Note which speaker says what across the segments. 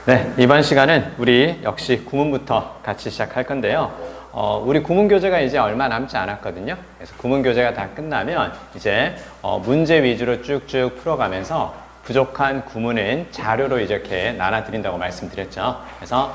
Speaker 1: 네, 이번 시간은 우리 역시 구문부터 같이 시작할 건데요. 우리 구문 교재가 이제 얼마 남지 않았거든요. 그래서 구문 교재가 다 끝나면 이제 문제 위주로 쭉쭉 풀어가면서 부족한 구문은 자료로 이렇게 나눠드린다고 말씀드렸죠. 그래서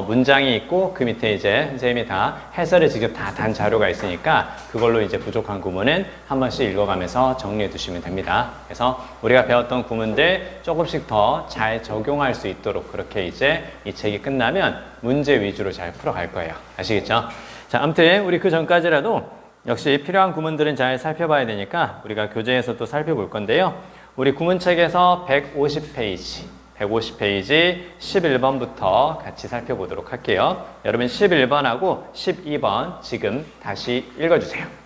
Speaker 1: 문장이 있고 그 밑에 이제 선생님이 다 해설을 직접 다 단 자료가 있으니까 그걸로 이제 부족한 구문은 한 번씩 읽어가면서 정리해 두시면 됩니다. 그래서 우리가 배웠던 구문들 조금씩 더 잘 적용할 수 있도록 그렇게 이제 이 책이 끝나면 문제 위주로 잘 풀어갈 거예요. 아시겠죠? 자, 아무튼 우리 그 전까지라도 역시 필요한 구문들은 잘 살펴봐야 되니까 우리가 교재에서 또 살펴볼 건데요. 우리 구문책에서 150페이지 11번부터 같이 살펴보도록 할게요. 여러분 11번하고 12번 지금 다시 읽어주세요.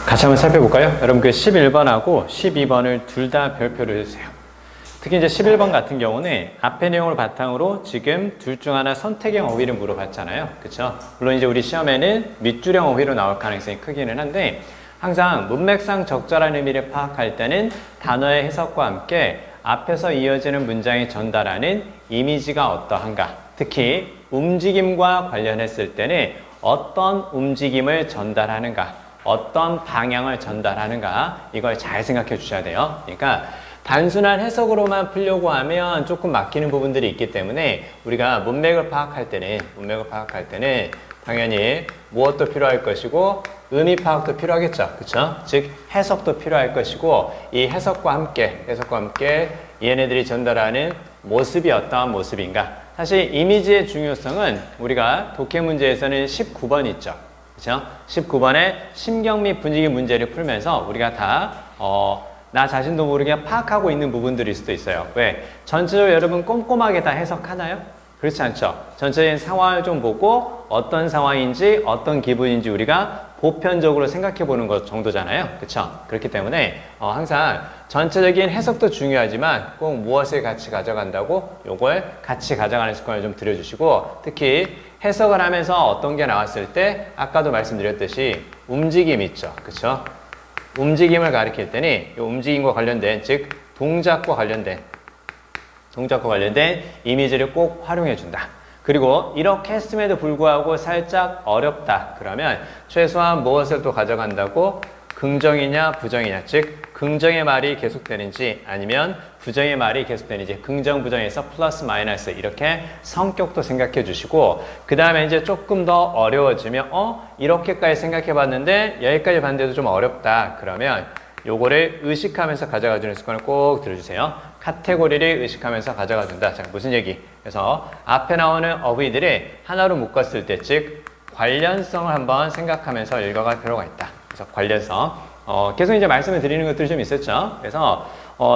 Speaker 1: 같이 한번 살펴볼까요? 여러분 그 11번하고 12번을 둘 다 별표를 해주세요. 특히 이제 11번 같은 경우는 앞의 내용을 바탕으로 지금 둘 중 하나 선택형 어휘를 물어봤잖아요. 그쵸? 물론 이제 우리 시험에는 밑줄형 어휘로 나올 가능성이 크기는 한데 항상 문맥상 적절한 의미를 파악할 때는 단어의 해석과 함께 앞에서 이어지는 문장이 전달하는 이미지가 어떠한가, 특히 움직임과 관련했을 때는 어떤 움직임을 전달하는가, 어떤 방향을 전달하는가, 이걸 잘 생각해 주셔야 돼요. 그러니까 단순한 해석으로만 풀려고 하면 조금 막히는 부분들이 있기 때문에 우리가 문맥을 파악할 때는 당연히 무엇도 필요할 것이고 의미 파악도 필요하겠죠. 그쵸? 즉 해석도 필요할 것이고 이 해석과 함께 얘네들이 전달하는 모습이 어떠한 모습인가. 사실 이미지의 중요성은 우리가 독해 문제에서는 19번 있죠. 그렇죠? 19번에 심경 및 분위기 문제를 풀면서 우리가 다 나 자신도 모르게 파악하고 있는 부분들일 수도 있어요. 왜? 전체적으로 여러분 꼼꼼하게 다 해석하나요? 그렇지 않죠? 전체적인 상황을 좀 보고 어떤 상황인지 어떤 기분인지 우리가 보편적으로 생각해 보는 것 정도잖아요. 그렇죠? 그렇기 때문에 항상 전체적인 해석도 중요하지만 꼭 무엇을 같이 가져간다고 요걸 같이 가져가는 습관을 좀 들여주시고, 특히 해석을 하면서 어떤 게 나왔을 때 아까도 말씀드렸듯이 움직임 있죠. 그렇죠? 움직임을 가리킬 때는 이 움직임과 관련된, 즉 동작과 관련된 이미지를 꼭 활용해 준다. 그리고 이렇게 했음에도 불구하고 살짝 어렵다 그러면 최소한 무엇을 또 가져간다고? 긍정이냐 부정이냐, 즉 긍정의 말이 계속되는지 아니면 부정의 말이 계속되는지, 긍정 부정에서 플러스 마이너스 이렇게 성격도 생각해 주시고, 그 다음에 이제 조금 더 어려워지면 이렇게까지 생각해 봤는데 여기까지 봤는데도 좀 어렵다 그러면 요거를 의식하면서 가져가 주는 습관을 꼭 들어주세요. 카테고리를 의식하면서 가져가 준다. 자, 무슨 얘기? 그래서 앞에 나오는 어휘들을 하나로 묶었을 때, 즉 관련성을 한번 생각하면서 읽어갈 필요가 있다. 그래서 관련성. 계속 이제 말씀을 드리는 것들이 좀 있었죠. 그래서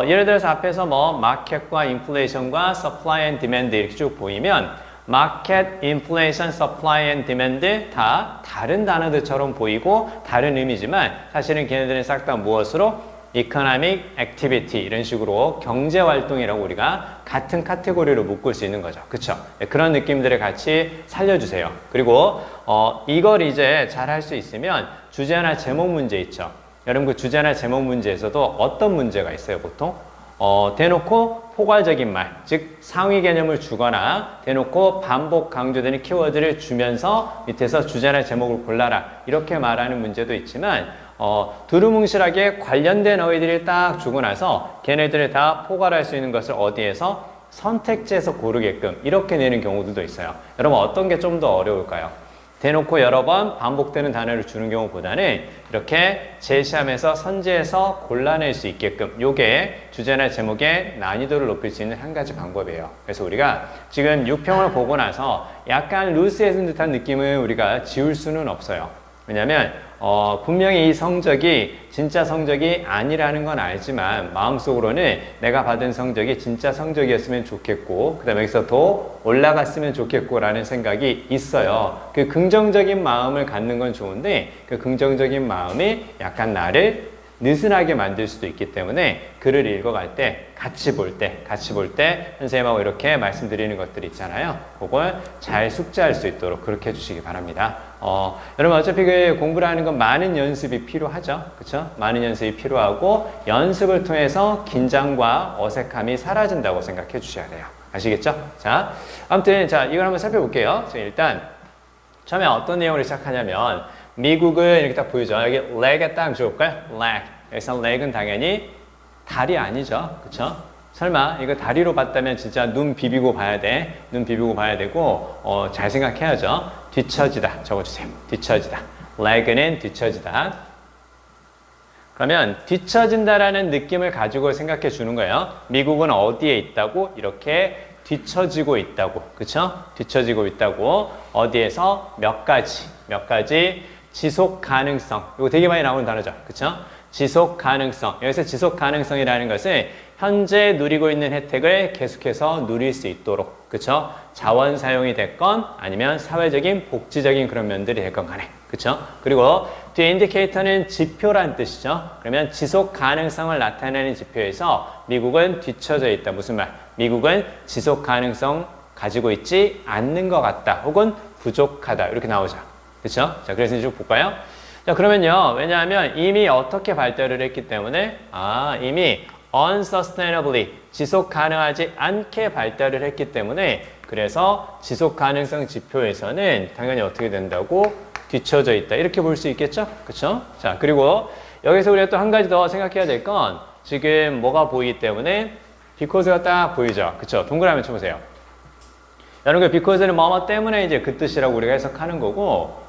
Speaker 1: 예를 들어서 앞에서 뭐 마켓과 인플레이션과 서플라이 앤 디맨드 이렇게 쭉 보이면 마켓, 인플레이션, 서플라이 앤 디맨드 다 다른 단어들처럼 보이고 다른 의미지만 사실은 걔네들은 싹 다 무엇으로? economic activity 이런 식으로 경제 활동이라고 우리가 같은 카테고리로 묶을 수 있는 거죠. 그쵸? 그런 느낌들을 같이 살려주세요. 그리고 이걸 이제 잘 할 수 있으면 주제나 제목 문제 있죠. 여러분 그 주제나 제목 문제에서도 어떤 문제가 있어요, 보통? 대놓고 포괄적인 말, 즉 상위 개념을 주거나 대놓고 반복 강조되는 키워드를 주면서 밑에서 주제나 제목을 골라라 이렇게 말하는 문제도 있지만 두루뭉실하게 관련된 어휘들을 딱 주고 나서 걔네들을 다 포괄할 수 있는 것을 어디에서? 선택지에서 고르게끔 이렇게 내는 경우들도 있어요. 여러분 어떤 게 좀 더 어려울까요? 대놓고 여러 번 반복되는 단어를 주는 경우보다는 이렇게 제시하면서 선지해서 골라낼 수 있게끔 요게 주제나 제목의 난이도를 높일 수 있는 한 가지 방법이에요. 그래서 우리가 지금 6평을 보고 나서 약간 루스해진 듯한 느낌을 우리가 지울 수는 없어요. 왜냐면 분명히 이 성적이 진짜 성적이 아니라는 건 알지만 마음속으로는 내가 받은 성적이 진짜 성적이었으면 좋겠고 그 다음에 여기서 더 올라갔으면 좋겠고 라는 생각이 있어요. 그 긍정적인 마음을 갖는 건 좋은데 그 긍정적인 마음이 약간 나를 느슨하게 만들 수도 있기 때문에 글을 읽어갈 때 같이 볼 때 선생님하고 이렇게 말씀드리는 것들이 있잖아요. 그걸 잘 숙지할 수 있도록 그렇게 해주시기 바랍니다. 여러분 어차피 그 공부를 하는 건 많은 연습이 필요하죠. 그쵸? 많은 연습이 필요하고 연습을 통해서 긴장과 어색함이 사라진다고 생각해 주셔야 돼요. 아시겠죠? 자, 아무튼 자 이걸 한번 살펴볼게요. 일단 처음에 어떤 내용으로 시작하냐면 미국은 이렇게 딱 보이죠. 여기 leg에 딱 줄까요? leg. 여기서 leg은 당연히 다리 아니죠. 그쵸? 설마 이거 다리로 봤다면 진짜 눈 비비고 봐야 돼. 눈 비비고 봐야 되고 잘 생각해야죠. 뒤처지다. 적어주세요. 뒤처지다. leg는 뒤처지다. 그러면 뒤처진다라는 느낌을 가지고 생각해 주는 거예요. 미국은 어디에 있다고? 이렇게 뒤처지고 있다고. 그쵸? 뒤처지고 있다고. 어디에서? 몇 가지 지속 가능성. 이거 되게 많이 나오는 단어죠. 그쵸? 지속 가능성. 여기서 지속 가능성이라는 것은 현재 누리고 있는 혜택을 계속해서 누릴 수 있도록. 그쵸? 자원 사용이 됐건 아니면 사회적인 복지적인 그런 면들이 됐건 간에. 그쵸? 그리고 뒤에 인디케이터는 지표란 뜻이죠. 그러면 지속 가능성을 나타내는 지표에서 미국은 뒤처져 있다. 무슨 말? 미국은 지속 가능성 가지고 있지 않는 것 같다. 혹은 부족하다. 이렇게 나오죠. 그쵸? 자, 그래서 쭉 볼까요? 자, 그러면요. 왜냐하면 이미 어떻게 발달을 했기 때문에, 이미 unsustainably, 지속 가능하지 않게 발달을 했기 때문에, 그래서 지속 가능성 지표에서는 당연히 어떻게 된다고? 뒤처져 있다. 이렇게 볼 수 있겠죠? 그쵸? 자, 그리고 여기서 우리가 또 한 가지 더 생각해야 될 건, 지금 뭐가 보이기 때문에, because가 딱 보이죠? 그쵸? 동그라미 쳐보세요. 여러분, 그 because는 뭐뭐 때문에 이제 그 뜻이라고 우리가 해석하는 거고,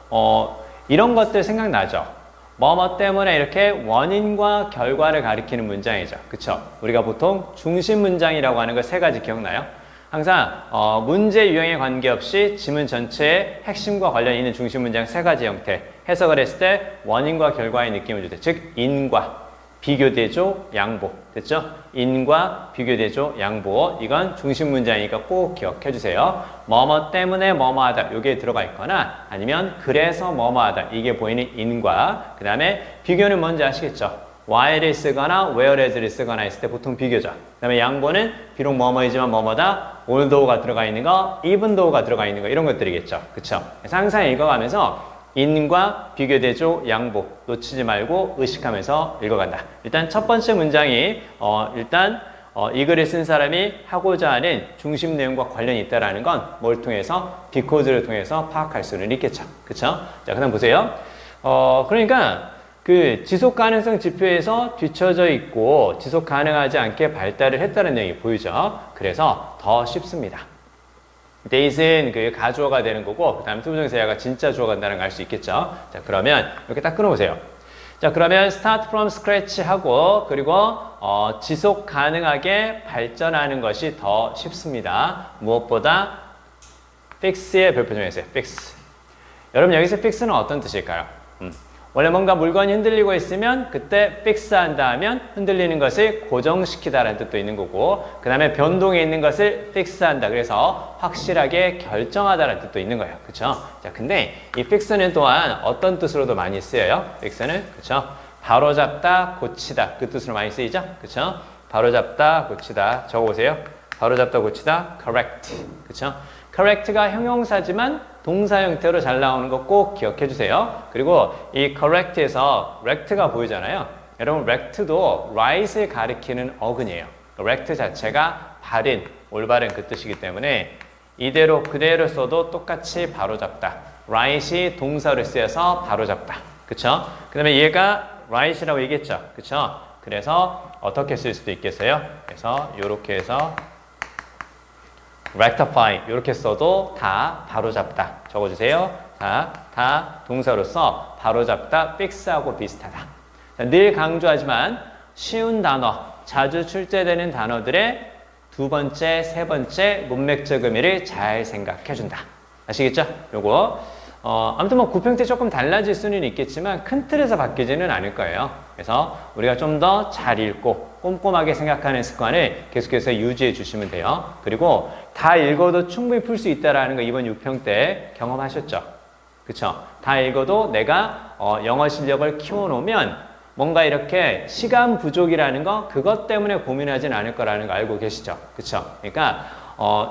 Speaker 1: 이런 것들 생각나죠? 뭐뭐 때문에 이렇게 원인과 결과를 가리키는 문장이죠. 그쵸? 우리가 보통 중심 문장이라고 하는 거 세 가지 기억나요? 항상 문제 유형에 관계없이 지문 전체의 핵심과 관련이 있는 중심 문장 세 가지 형태 해석을 했을 때 원인과 결과의 느낌을 줄 때, 즉 인과 비교대조 양보. 됐죠? 인과 비교대조 양보. 이건 중심 문장이니까 꼭 기억해 주세요. 뭐뭐 때문에 뭐뭐 하다. 요게 들어가 있거나 아니면 그래서 뭐뭐 하다. 이게 보이는 인과. 그 다음에 비교는 뭔지 아시겠죠? while을 쓰거나 whereas를 쓰거나 했을 때 보통 비교죠. 그 다음에 양보는 비록 뭐뭐이지만 뭐뭐다. although가 들어가 있는 거, even though가 들어가 있는 거 이런 것들이겠죠. 그쵸? 그래서 항상 읽어가면서 인과 비교대조 양보 놓치지 말고 의식하면서 읽어간다. 일단 첫 번째 문장이 이 글을 쓴 사람이 하고자 하는 중심 내용과 관련이 있다는 건 뭘 통해서? because를 통해서 파악할 수는 있겠죠. 그쵸? 자, 그 다음 보세요. 그러니까 그 지속 가능성 지표에서 뒤처져 있고 지속 가능하지 않게 발달을 했다는 내용이 보이죠. 그래서 더 쉽습니다. 데이트는 그 가주어가 되는 거고, 그 다음에 투부정사가 진짜 주어가 된다는 걸 알 수 있겠죠. 자, 그러면 이렇게 딱 끊어보세요. 자, 그러면 start from scratch 하고, 그리고 지속 가능하게 발전하는 것이 더 쉽습니다. 무엇보다 fix의 별표 정했어요. fix. 여러분 여기서 fix는 어떤 뜻일까요? 원래 뭔가 물건이 흔들리고 있으면 그때 fix한다 하면 흔들리는 것을 고정시키다라는 뜻도 있는 거고 그 다음에 변동에 있는 것을 fix한다. 그래서 확실하게 결정하다라는 뜻도 있는 거예요. 그쵸? 자, 근데 이 fix는 또한 어떤 뜻으로도 많이 쓰여요? fix는 그쵸? 바로잡다, 고치다 그 뜻으로 많이 쓰이죠? 그쵸? 바로잡다, 고치다 적어보세요. 바로잡다, 고치다, correct. 그쵸? correct가 형용사지만 동사 형태로 잘 나오는 거 꼭 기억해 주세요. 그리고 이 correct에서 rect가 보이잖아요. 여러분 rect도 right을 가리키는 어근이에요. rect 자체가 바른, 올바른 그 뜻이기 때문에 이대로 그대로 써도 똑같이 바로잡다. right이 동사로 쓰여서 바로잡다. 그쵸? 그 다음에 얘가 right이라고 얘기했죠. 그쵸? 그래서 어떻게 쓸 수도 있겠어요? 그래서 이렇게 해서 rectify 이렇게 써도 다 바로잡다 적어주세요. 다 동사로서 바로잡다, fix하고 비슷하다. 자, 늘 강조하지만 쉬운 단어, 자주 출제되는 단어들의 두 번째, 세 번째 문맥적 의미를 잘 생각해준다. 아시겠죠? 요거 아무튼 뭐 구평 때 조금 달라질 수는 있겠지만 큰 틀에서 바뀌지는 않을 거예요. 그래서 우리가 좀 더 잘 읽고 꼼꼼하게 생각하는 습관을 계속해서 유지해 주시면 돼요. 그리고 다 읽어도 충분히 풀 수 있다는 거 이번 6평 때 경험하셨죠? 그쵸? 다 읽어도 내가 영어 실력을 키워놓으면 뭔가 이렇게 시간 부족이라는 거 그것 때문에 고민하진 않을 거라는 거 알고 계시죠? 그쵸? 그러니까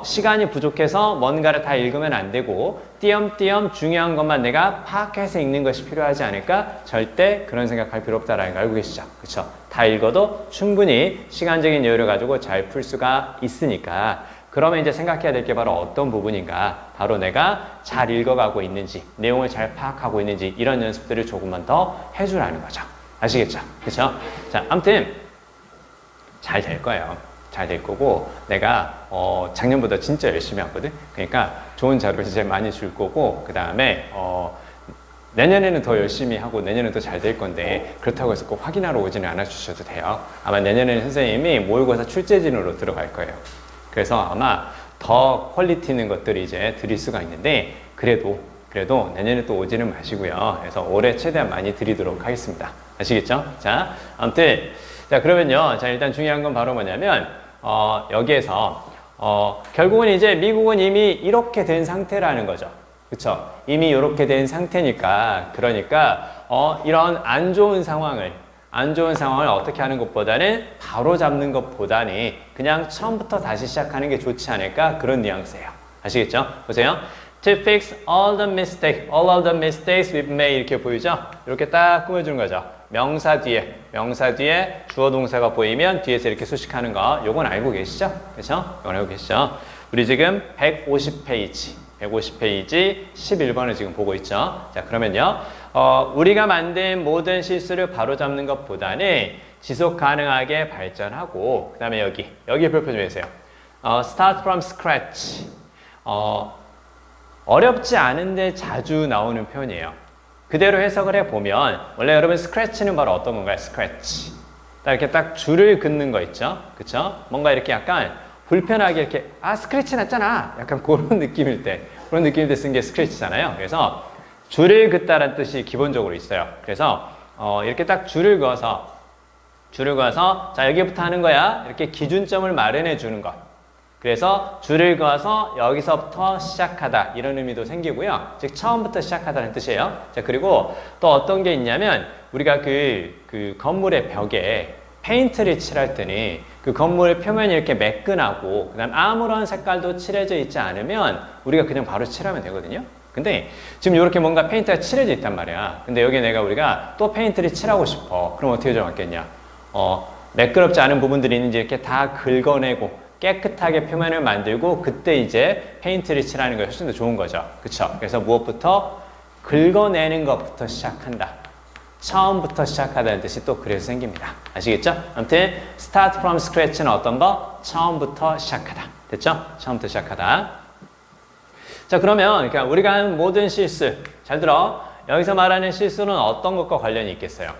Speaker 1: 시간이 부족해서 뭔가를 다 읽으면 안 되고 띄엄띄엄 중요한 것만 내가 파악해서 읽는 것이 필요하지 않을까? 절대 그런 생각할 필요 없다라는 거 알고 계시죠? 그쵸? 다 읽어도 충분히 시간적인 여유를 가지고 잘 풀 수가 있으니까 그러면 이제 생각해야 될 게 바로 어떤 부분인가? 바로 내가 잘 읽어가고 있는지 내용을 잘 파악하고 있는지 이런 연습들을 조금만 더 해주라는 거죠. 아시겠죠? 그쵸? 자, 아무튼 잘 될 거예요. 잘 될 거고 내가 작년보다 진짜 열심히 하거든. 그러니까 좋은 자료를 진짜 많이 줄 거고 그 다음에 내년에는 더 열심히 하고 내년에는 더 잘 될 건데 그렇다고 해서 꼭 확인하러 오지는 않아 주셔도 돼요. 아마 내년에는 선생님이 모의고사 출제진으로 들어갈 거예요. 그래서 아마 더 퀄리티 있는 것들이 이제 드릴 수가 있는데 그래도 내년에 또 오지는 마시고요. 그래서 올해 최대한 많이 드리도록 하겠습니다. 아시겠죠? 자, 아무튼 자 그러면요. 자 일단 중요한 건 바로 뭐냐면 여기에서 결국은 이제 미국은 이미 이렇게 된 상태라는 거죠. 그쵸? 이미 이렇게 된 상태니까 그러니까 이런 안 좋은 상황을 어떻게 하는 것보다는 바로 잡는 것보다는 그냥 처음부터 다시 시작하는 게 좋지 않을까 그런 뉘앙스예요. 아시겠죠? 보세요. To fix all the mistakes we've made 이렇게 보이죠? 이렇게 딱 꾸며주는 거죠. 명사 뒤에 주어 동사가 보이면 뒤에서 이렇게 수식하는 거 요건 알고 계시죠? 그렇죠? 요건 알고 계시죠? 우리 지금 150페이지 11번을 지금 보고 있죠? 자 그러면요 우리가 만든 모든 실수를 바로잡는 것보다는 지속 가능하게 발전하고 그 다음에 여기 별표 좀 해주세요. Start from scratch 어렵지 않은데 자주 나오는 표현이에요. 그대로 해석을 해보면 원래 여러분 스크래치는 바로 어떤 건가요? 스크래치 딱 이렇게 딱 줄을 긋는 거 있죠? 그쵸? 뭔가 이렇게 약간 불편하게 이렇게 스크래치 났잖아 약간 그런 느낌일 때 쓴 게 스크래치잖아요. 그래서 줄을 긋다라는 뜻이 기본적으로 있어요. 그래서 이렇게 딱 줄을 그어서 자 여기부터 하는 거야 이렇게 기준점을 마련해 주는 것. 그래서 줄을 그어서 여기서부터 시작하다 이런 의미도 생기고요. 즉 처음부터 시작하다는 뜻이에요. 자 그리고 또 어떤 게 있냐면 우리가 그 건물의 벽에 페인트를 칠할 때는 그 건물 표면이 이렇게 매끈하고 그다음 아무런 색깔도 칠해져 있지 않으면 우리가 그냥 바로 칠하면 되거든요. 근데 지금 이렇게 뭔가 페인트가 칠해져 있단 말이야. 근데 여기 우리가 또 페인트를 칠하고 싶어. 그럼 어떻게 정하겠냐? 매끄럽지 않은 부분들이 있는지 이렇게 다 긁어내고 깨끗하게 표면을 만들고 그때 이제 페인트를 칠하는 것이 훨씬 더 좋은 거죠. 그쵸? 그래서 무엇부터? 긁어내는 것부터 시작한다. 처음부터 시작하다는 뜻이 또 그래서 생깁니다. 아시겠죠? 아무튼 start from scratch는 어떤 거? 처음부터 시작하다. 됐죠? 처음부터 시작하다. 자 그러면 그러니까 우리가 하는 모든 실수 잘 들어. 여기서 말하는 실수는 어떤 것과 관련이 있겠어요?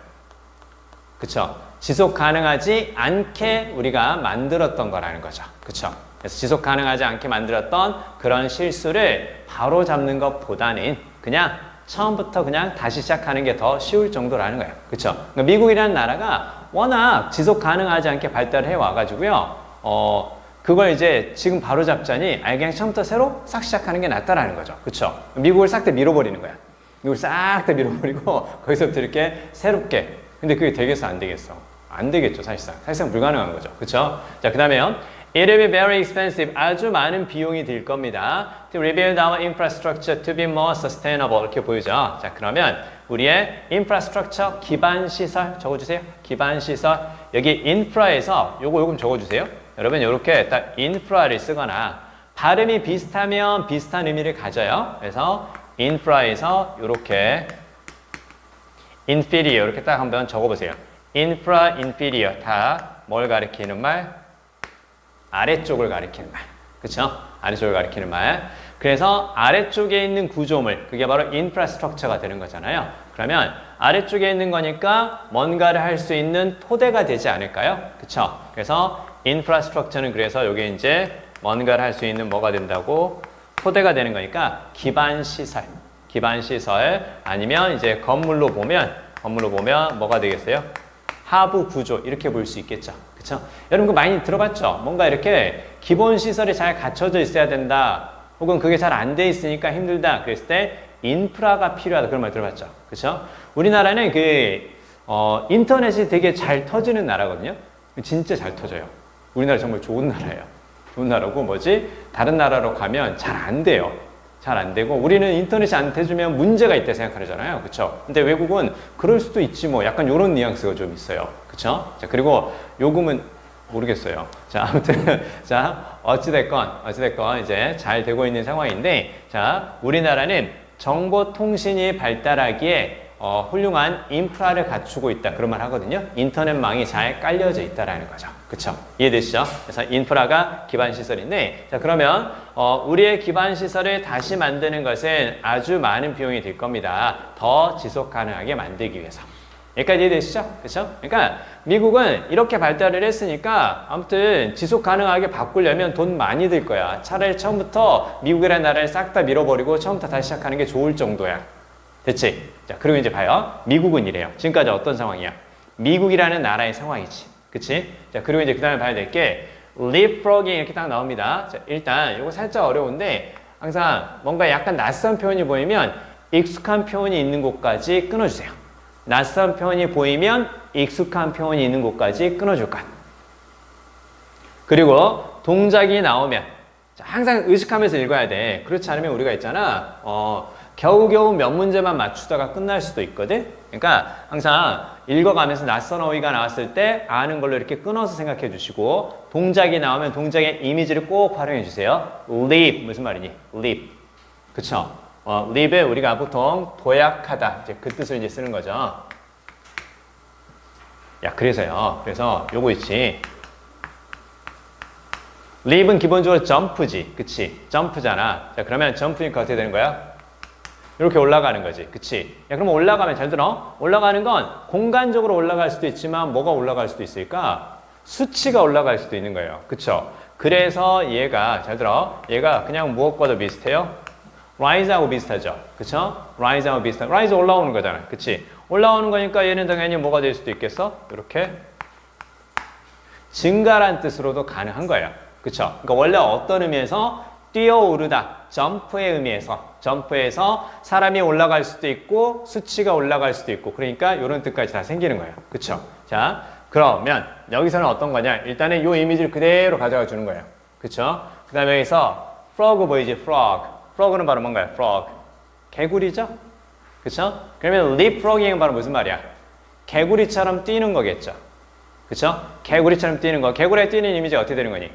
Speaker 1: 그쵸? 지속 가능하지 않게 우리가 만들었던 거라는 거죠. 그쵸? 그래서 지속 가능하지 않게 만들었던 그런 실수를 바로 잡는 것보다는 그냥 처음부터 그냥 다시 시작하는 게 더 쉬울 정도라는 거예요. 그쵸? 그러니까 미국이라는 나라가 워낙 지속 가능하지 않게 발달해 와가지고요. 그걸 이제 지금 바로 잡자니 아예 그냥 처음부터 새로 싹 시작하는 게 낫다라는 거죠. 그쵸? 미국을 싹 다 밀어버리는 거야. 미국을 싹 다 밀어버리고 거기서부터 이렇게 새롭게. 근데 그게 되겠어? 안 되겠어? 안 되겠죠, 사실상. 사실상 불가능한 거죠. 그쵸? 자, 그 다음에요. It will be very expensive. 아주 많은 비용이 들 겁니다. To rebuild our infrastructure to be more sustainable. 이렇게 보이죠? 자, 그러면 우리의 infrastructure, 기반 시설 적어주세요. 기반 시설. 여기 infra에서 요거 적어주세요. 여러분, 요렇게 딱 infra를 쓰거나 발음이 비슷하면 비슷한 의미를 가져요. 그래서 infra에서 요렇게 inferior 이렇게 딱 한번 적어보세요. infra, inferior 다 뭘 가리키는 말? 아래쪽을 가리키는 말. 그쵸? 아래쪽을 가리키는 말. 그래서 아래쪽에 있는 구조물, 그게 바로 인프라스트럭처가 되는 거잖아요. 그러면 아래쪽에 있는 거니까 뭔가를 할 수 있는 토대가 되지 않을까요? 그쵸? 그래서 인프라스트럭처는 그래서 여기 이제 뭔가를 할 수 있는 뭐가 된다고? 토대가 되는 거니까 기반시설. 기반시설 아니면 이제 건물로 보면 뭐가 되겠어요? 하부 구조 이렇게 볼 수 있겠죠. 그쵸? 여러분 그거 많이 들어봤죠? 뭔가 이렇게 기본 시설이 잘 갖춰져 있어야 된다. 혹은 그게 잘 안 돼 있으니까 힘들다. 그랬을 때 인프라가 필요하다. 그런 말 들어봤죠? 그쵸? 우리나라는 인터넷이 되게 잘 터지는 나라거든요. 진짜 잘 터져요. 우리나라 정말 좋은 나라예요. 좋은 나라고 다른 나라로 가면 잘 안 돼요. 잘 안 되고 우리는 인터넷이 안 터지면 문제가 있다 생각하잖아요. 그쵸? 근데 외국은 그럴 수도 있지 뭐 약간 이런 뉘앙스가 좀 있어요. 그쵸? 자, 그리고 요금은 모르겠어요. 자, 아무튼 자, 어찌됐건 이제 잘 되고 있는 상황인데 자, 우리나라는 정보통신이 발달하기에 훌륭한 인프라를 갖추고 있다. 그런 말 하거든요. 인터넷망이 잘 깔려져 있다라는 거죠. 그쵸? 이해되시죠? 그래서 인프라가 기반시설인데 자, 그러면 우리의 기반시설을 다시 만드는 것은 아주 많은 비용이 들 겁니다. 더 지속 가능하게 만들기 위해서. 여기까지 이해되시죠? 그쵸? 그러니까 미국은 이렇게 발달을 했으니까 아무튼 지속 가능하게 바꾸려면 돈 많이 들 거야. 차라리 처음부터 미국이라는 나라를 싹 다 밀어버리고 처음부터 다시 시작하는 게 좋을 정도야. 됐지? 자, 그리고 이제 봐요. 미국은 이래요. 지금까지 어떤 상황이야? 미국이라는 나라의 상황이지. 그치? 자, 그리고 이제 그 다음에 봐야 될 게 leapfrogging 이렇게 딱 나옵니다. 자, 일단 이거 살짝 어려운데 항상 뭔가 약간 낯선 표현이 보이면 익숙한 표현이 있는 곳까지 끊어주세요. 낯선 표현이 보이면 익숙한 표현이 있는 곳까지 끊어줄 것. 그리고 동작이 나오면 자, 항상 의식하면서 읽어야 돼. 그렇지 않으면 우리가 있잖아. 겨우겨우 몇 문제만 맞추다가 끝날 수도 있거든. 그러니까 항상 읽어가면서 낯선 어휘가 나왔을 때 아는 걸로 이렇게 끊어서 생각해 주시고 동작이 나오면 동작의 이미지를 꼭 활용해 주세요. leap 무슨 말이니? leap. 그쵸? leap을 우리가 보통 도약하다 이제 그 뜻을 이제 쓰는 거죠. 야, 그래서 요거 있지. leap은 기본적으로 점프지. 그치? 점프잖아. 자, 그러면 점프니까 어떻게 되는 거야? 이렇게 올라가는 거지. 그치? 야, 그럼 올라가면 잘 들어. 올라가는 건 공간적으로 올라갈 수도 있지만 뭐가 올라갈 수도 있을까? 수치가 올라갈 수도 있는 거예요. 그쵸? 그래서 얘가, 잘 들어. 얘가 그냥 무엇과도 비슷해요? rise하고 비슷하죠. 그쵸? rise하고 비슷한. rise 올라오는 거잖아. 그치? 올라오는 거니까 얘는 당연히 뭐가 될 수도 있겠어? 이렇게 증가란 뜻으로도 가능한 거예요. 그쵸? 그러니까 원래 어떤 의미에서 뛰어오르다, 점프의 점프에서 사람이 올라갈 수도 있고 수치가 올라갈 수도 있고 그러니까 이런 뜻까지 다 생기는 거예요. 그쵸? 자, 그러면 여기서는 어떤 거냐? 일단은 이 이미지를 그대로 가져가 주는 거예요. 그쵸? 그 다음에 여기서 frog 보이지? frog. frog는 바로 뭔가요? frog. 개구리죠? 그쵸? 그러면 leapfrogging은 바로 무슨 말이야? 개구리처럼 뛰는 거겠죠? 그쵸? 개구리처럼 뛰는 거. 개구리에 뛰는 이미지가 어떻게 되는 거니?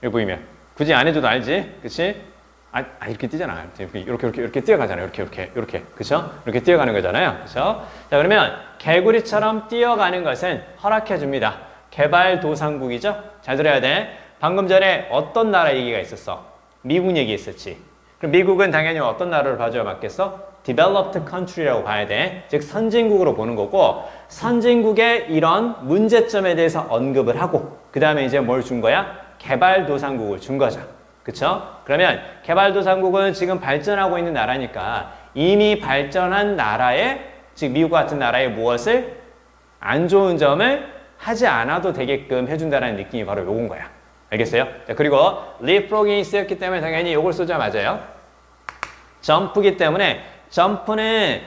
Speaker 1: 여기 보이면. 굳이 안 해줘도 알지? 그치? 이렇게 뛰잖아. 이렇게 뛰어가잖아요. 이렇게. 그쵸? 이렇게 뛰어가는 거잖아요. 그쵸? 자, 그러면 개구리처럼 뛰어가는 것은 허락해줍니다. 개발도상국이죠? 잘 들어야 돼. 방금 전에 어떤 나라 얘기가 있었어? 미국 얘기했었지. 그럼 미국은 당연히 어떤 나라를 봐줘야 맞겠어? developed country라고 봐야 돼. 즉 선진국으로 보는 거고 선진국의 이런 문제점에 대해서 언급을 하고 그 다음에 이제 뭘 준 거야? 개발도상국을 준 거죠. 그쵸? 그러면 개발도상국은 지금 발전하고 있는 나라니까 이미 발전한 나라의, 즉 미국 같은 나라의 무엇을 안 좋은 점을 하지 않아도 되게끔 해준다는 느낌이 바로 요건 거야. 알겠어요? 자, 그리고 leapfrogging이 쓰였기 때문에 당연히 요걸 쏘자 맞아요. 점프기 때문에 점프는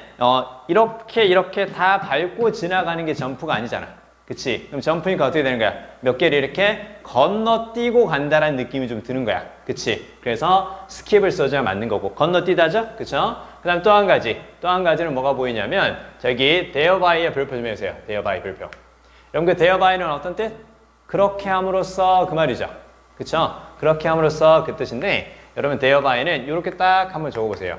Speaker 1: 이렇게 다 밟고 지나가는 게 점프가 아니잖아. 그치? 그럼 점프니까 어떻게 되는 거야? 몇 개를 이렇게 건너뛰고 간다라는 느낌이 좀 드는 거야. 그치? 그래서 스킵을 써줘야 맞는 거고 건너뛰다죠? 그쵸? 그 다음 또 한 가지는 뭐가 보이냐면 저기 thereby의 별표 좀 해주세요. thereby 별표. 여러분 그 thereby는 어떤 뜻? 그렇게 함으로써 그 말이죠. 그쵸? 그렇게 함으로써 그 뜻인데 여러분 thereby는 이렇게 딱 한번 적어보세요.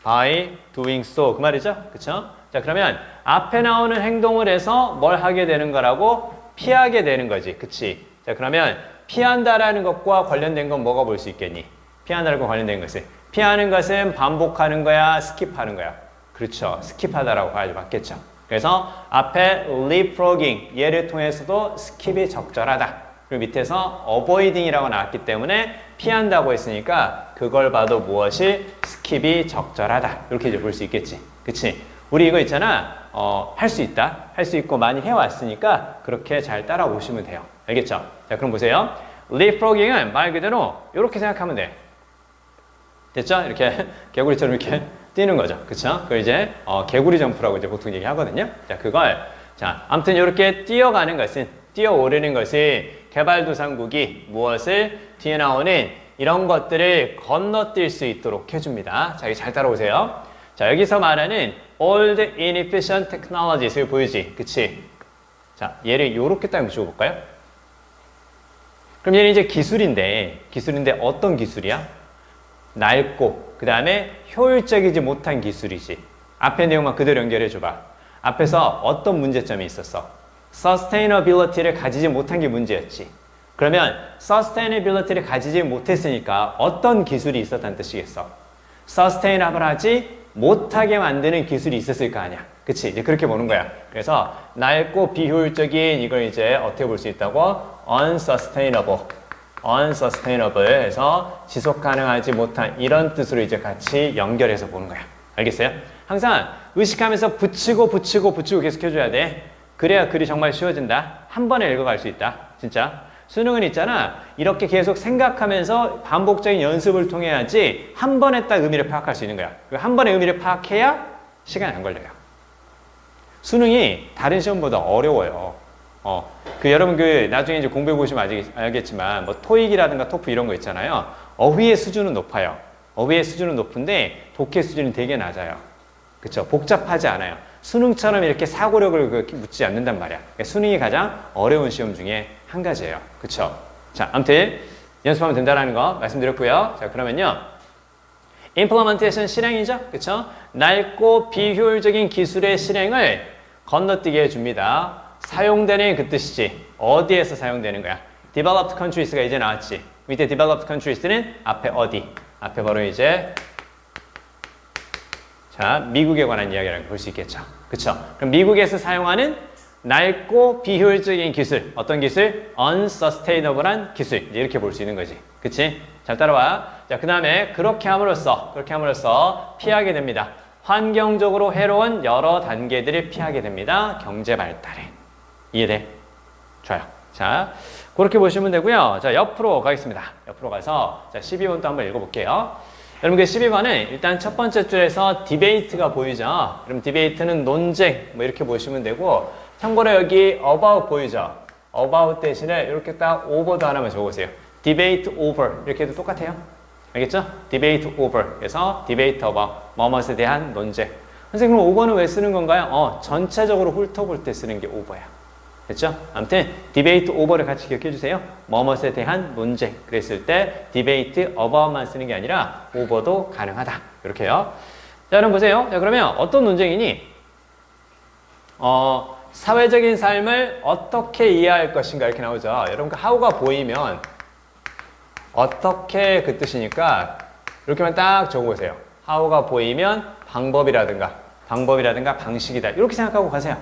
Speaker 1: by doing so 그 말이죠. 그쵸? 자 그러면 앞에 나오는 행동을 해서 뭘 하게 되는 거라고? 피하게 되는 거지. 그치? 자 그러면 피한다라는 것과 관련된 건 뭐가 볼 수 있겠니? 피한다라는 것과 관련된 것은 피하는 것은 반복하는 거야? 스킵하는 거야? 그렇죠. 스킵하다라고 봐야지 맞겠죠. 그래서 앞에 leapfrogging 얘를 통해서도 스킵이 적절하다. 그리고 밑에서 avoiding이라고 나왔기 때문에 피한다고 했으니까 그걸 봐도 무엇이 스킵이 적절하다. 이렇게 이제 볼 수 있겠지. 그치? 우리 이거 있잖아. 할 수 있다. 할 수 있고 많이 해왔으니까 그렇게 잘 따라오시면 돼요. 알겠죠? 자, 그럼 보세요. leapfrogging은 말 그대로 이렇게 생각하면 돼. 됐죠? 이렇게 개구리처럼 이렇게 뛰는 거죠. 그쵸? 그걸 이제 개구리 점프라고 이제 보통 얘기하거든요. 자, 아무튼 이렇게 뛰어가는 것은 뛰어오르는 것은 개발도상국이 무엇을 뒤에 나오는 이런 것들을 건너뛸 수 있도록 해줍니다. 자, 여기 잘 따라오세요. 자, 여기서 말하는 old inefficient technologies를 보이지? 그치? 자, 얘를 요렇게 딱 붙여볼까요? 그럼 얘는 이제 기술인데 어떤 기술이야? 낡고 그 다음에 효율적이지 못한 기술이지. 앞에 내용만 그대로 연결해 줘봐. 앞에서 어떤 문제점이 있었어? sustainability를 가지지 못한 게 문제였지. 그러면 sustainability를 가지지 못했으니까 어떤 기술이 있었다는 뜻이겠어? sustainable하지 못하게 만드는 기술이 있었을 거 아니야. 그치? 이제 그렇게 보는 거야. 그래서 낡고 비효율적인 이걸 이제 어떻게 볼 수 있다고? unsustainable 해서 지속 가능하지 못한 이런 뜻으로 이제 같이 연결해서 보는 거야. 알겠어요? 항상 의식하면서 붙이고 계속 해줘야 돼. 그래야 글이 정말 쉬워진다. 한 번에 읽어갈 수 있다. 진짜. 수능은 있잖아. 이렇게 계속 생각하면서 반복적인 연습을 통해야지 한 번에 딱 의미를 파악할 수 있는 거야. 한 번에 의미를 파악해야 시간이 안 걸려요. 수능이 다른 시험보다 어려워요. 여러분 나중에 이제 공부해 보시면 알겠지만 뭐 토익이라든가 토프 이런 거 있잖아요. 어휘의 수준은 높아요. 어휘의 수준은 높은데 독해 수준이 되게 낮아요. 그쵸? 복잡하지 않아요. 수능처럼 이렇게 사고력을 묻지 않는단 말이야. 수능이 가장 어려운 시험 중에 한 가지예요. 그쵸? 자, 아무튼 연습하면 된다는 거 말씀드렸고요. 자, 그러면요. implementation 실행이죠? 그쵸? 낡고 비효율적인 기술의 실행을 건너뛰게 해줍니다. 사용되는 그 뜻이지. 어디에서 사용되는 거야? developed countries가 이제 나왔지. 밑에 developed countries는 앞에 어디? 앞에 바로 이제 자, 미국에 관한 이야기라고 볼 수 있겠죠. 그쵸? 그럼 미국에서 사용하는 낡고 비효율적인 기술. 어떤 기술? unsustainable한 기술. 이제 이렇게 볼 수 있는 거지. 그치? 잘 따라와. 자, 그 다음에 그렇게 함으로써 피하게 됩니다. 환경적으로 해로운 여러 단계들을 피하게 됩니다. 경제 발달에. 이해돼? 좋아요. 자, 그렇게 보시면 되고요. 자, 옆으로 가겠습니다. 옆으로 가서 자, 12번도 한번 읽어볼게요. 여러분 그 12번은 일단 첫 번째 줄에서 디베이트가 보이죠. 그럼 디베이트는 논쟁 뭐 이렇게 보시면 되고 참고로 여기 about 보이죠. about 대신에 이렇게 딱 over도 하나만 적어보세요. debate over 이렇게 해도 똑같아요. 알겠죠? debate over 그래서 debate about 뭐뭐에 대한 논쟁. 선생님 그럼 over는 왜 쓰는 건가요? 전체적으로 훑어볼 때 쓰는 게 over야. 됐죠? 아무튼 debate over를 같이 기억해 주세요. 뭐뭐에 대한 논쟁. 그랬을 때 debate about만 쓰는 게 아니라 over도 가능하다. 이렇게요. 자, 여러분 보세요. 자, 그러면 어떤 논쟁이니? 사회적인 삶을 어떻게 이해할 것인가 이렇게 나오죠. 여러분 그 how가 보이면 어떻게 그 뜻이니까 이렇게만 딱 적어보세요. how가 보이면 방법이라든가 방식이다. 이렇게 생각하고 가세요.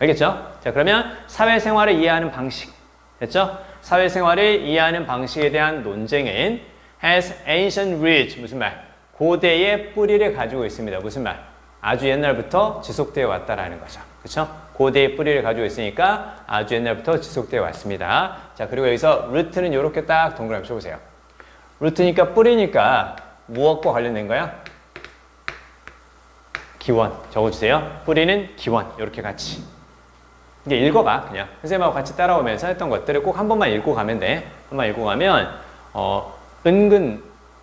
Speaker 1: 알겠죠? 자, 그러면 사회생활을 이해하는 방식. 됐죠? 사회생활을 이해하는 방식에 대한 논쟁은 has ancient roots. 무슨 말? 고대의 뿌리를 가지고 있습니다. 무슨 말? 아주 옛날부터 지속되어 왔다라는 거죠. 그렇죠? 고대의 뿌리를 가지고 있으니까 아주 옛날부터 지속되어 왔습니다. 자, 그리고 여기서 루트는 이렇게 딱 동그라미 쳐보세요. 루트니까 뿌리니까 무엇과 관련된 거야? 기원 적어주세요. 뿌리는 기원 이렇게 같이 이제 읽어봐. 그냥 선생님하고 같이 따라오면서 했던 것들을 꼭 한 번만 읽고 가면 돼. 한 번 읽고 가면 은근